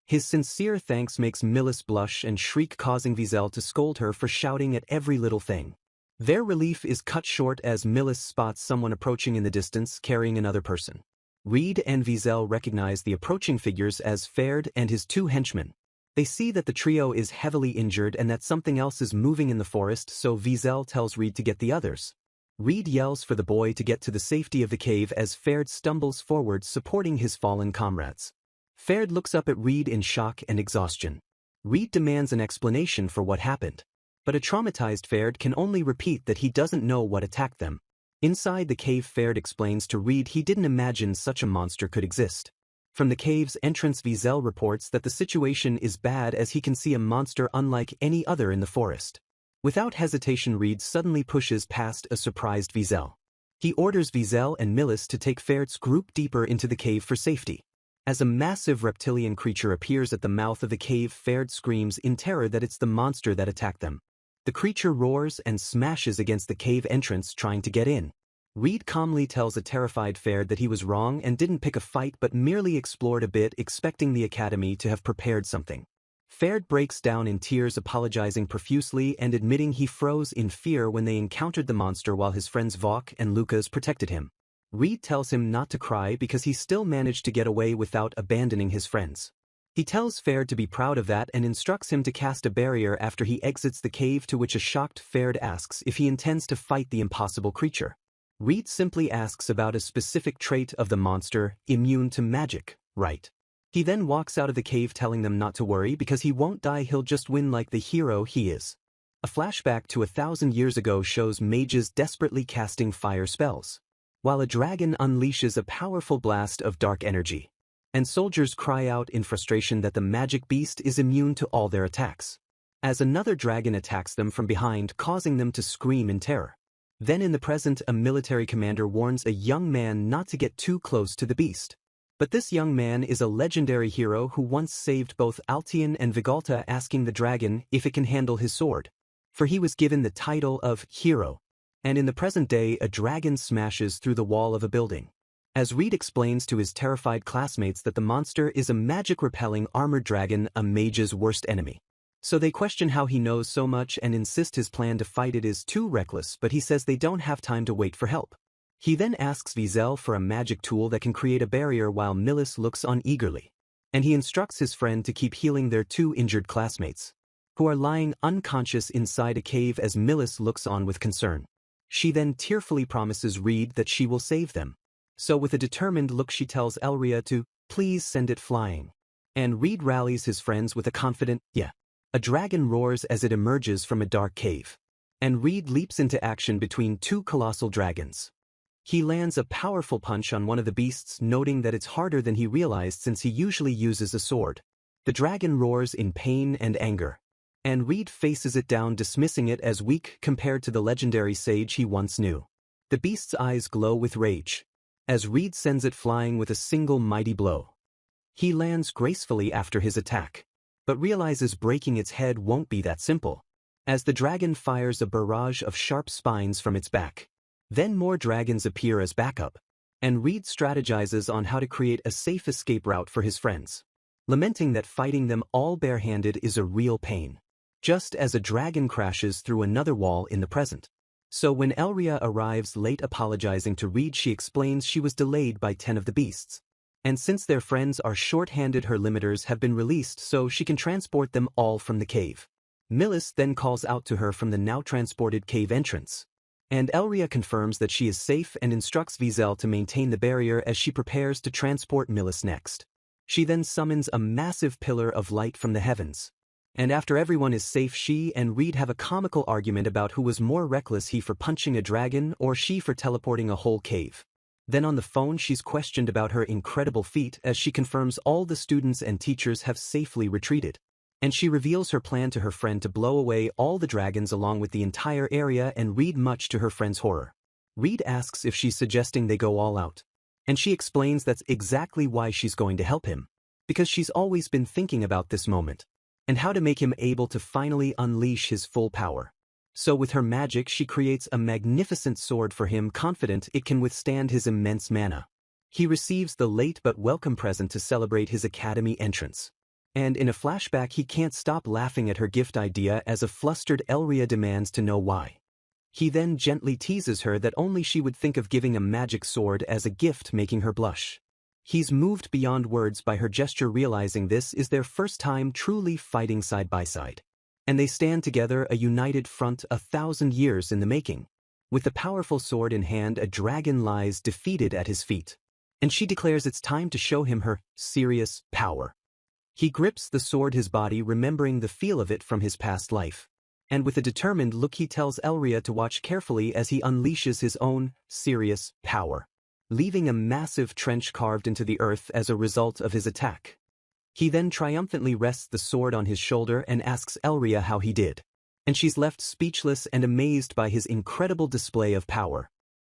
[SPEAKER 1] His sincere thanks makes Millis blush and shriek, causing Wiesel to scold her for shouting at every little thing. Their relief is cut short as Millis spots someone approaching in the distance carrying another person. Reed and Wiesel recognize the approaching figures as Ferd and his 2 henchmen. They see that the trio is heavily injured and that something else is moving in the forest, so Wiesel tells Reed to get the others. Reed yells for the boy to get to the safety of the cave as Ferd stumbles forward, supporting his fallen comrades. Ferd looks up at Reed in shock and exhaustion. Reed demands an explanation for what happened. But a traumatized Ferd can only repeat that he doesn't know what attacked them. Inside the cave, Ferd explains to Reed he didn't imagine such a monster could exist. From the cave's entrance, Wiesel reports that the situation is bad as he can see a monster unlike any other in the forest. Without hesitation, Reed suddenly pushes past a surprised Wiesel. He orders Wiesel and Millis to take Ferd's group deeper into the cave for safety. As a massive reptilian creature appears at the mouth of the cave, Ferd screams in terror that it's the monster that attacked them. The creature roars and smashes against the cave entrance, trying to get in. Reed calmly tells a terrified Ferd that he was wrong and didn't pick a fight but merely explored a bit, expecting the academy to have prepared something. Ferd breaks down in tears, apologizing profusely and admitting he froze in fear when they encountered the monster while his friends Vok and Lucas protected him. Reed tells him not to cry because he still managed to get away without abandoning his friends. He tells Ferd to be proud of that and instructs him to cast a barrier after he exits the cave, to which a shocked Ferd asks if he intends to fight the impossible creature. Reed simply asks about a specific trait of the monster, immune to magic, right? He then walks out of the cave, telling them not to worry because he won't die, he'll just win like the hero he is. A flashback to 1,000 years ago shows mages desperately casting fire spells, while a dragon unleashes a powerful blast of dark energy. And soldiers cry out in frustration that the magic beast is immune to all their attacks, as another dragon attacks them from behind, causing them to scream in terror. Then in the present, a military commander warns a young man not to get too close to the beast. But this young man is a legendary hero who once saved both Altian and Vigalta, asking the dragon if it can handle his sword, for he was given the title of hero. And in the present day, a dragon smashes through the wall of a building. As Reed explains to his terrified classmates that the monster is a magic-repelling armored dragon, a mage's worst enemy. So they question how he knows so much and insist his plan to fight it is too reckless, but he says they don't have time to wait for help. He then asks Wiesel for a magic tool that can create a barrier while Millis looks on eagerly. And he instructs his friend to keep healing their 2 injured classmates, who are lying unconscious inside a cave as Millis looks on with concern. She then tearfully promises Reed that she will save them. So with a determined look she tells Elria to please send it flying. And Reed rallies his friends with a confident, "Yeah." A dragon roars as it emerges from a dark cave. And Reed leaps into action between 2 colossal dragons. He lands a powerful punch on one of the beasts, noting that it's harder than he realized since he usually uses a sword. The dragon roars in pain and anger. And Reed faces it down, dismissing it as weak compared to the legendary sage he once knew. The beast's eyes glow with rage, as Reed sends it flying with a single mighty blow. He lands gracefully after his attack, but realizes breaking its head won't be that simple, as the dragon fires a barrage of sharp spines from its back. Then more dragons appear as backup, and Reed strategizes on how to create a safe escape route for his friends, lamenting that fighting them all barehanded is a real pain. Just as a dragon crashes through another wall in the present. So when Elria arrives late apologizing to Reed, she explains she was delayed by 10 of the beasts. And since their friends are short-handed, her limiters have been released so she can transport them all from the cave. Millis then calls out to her from the now transported cave entrance. And Elria confirms that she is safe and instructs Vizel to maintain the barrier as she prepares to transport Millis next. She then summons a massive pillar of light from the heavens. And after everyone is safe, she and Reed have a comical argument about who was more reckless, he for punching a dragon or she for teleporting a whole cave. Then on the phone she's questioned about her incredible feat as she confirms all the students and teachers have safely retreated. And she reveals her plan to her friend to blow away all the dragons along with the entire area, and Reed, much to her friend's horror. Reed asks if she's suggesting they go all out. And she explains that's exactly why she's going to help him. Because she's always been thinking about this moment. And how to make him able to finally unleash his full power. So with her magic she creates a magnificent sword for him, confident it can withstand his immense mana. He receives the late but welcome present to celebrate his academy entrance. And in a flashback he can't stop laughing at her gift idea as a flustered Elria demands to know why. He then gently teases her that only she would think of giving a magic sword as a gift, making her blush. He's moved beyond words by her gesture, realizing this is their first time truly fighting side by side. And they stand together, a united front 1,000 years in the making. With the powerful sword in hand, a dragon lies defeated at his feet. And she declares it's time to show him her serious power. He grips the sword, his body remembering the feel of it from his past life. And with a determined look he tells Elria to watch carefully as he unleashes his own serious power, leaving a massive trench carved into the earth as a result of his attack. He then triumphantly rests the sword on his shoulder and asks Elria how he did. And she's left speechless and amazed by his incredible display of power.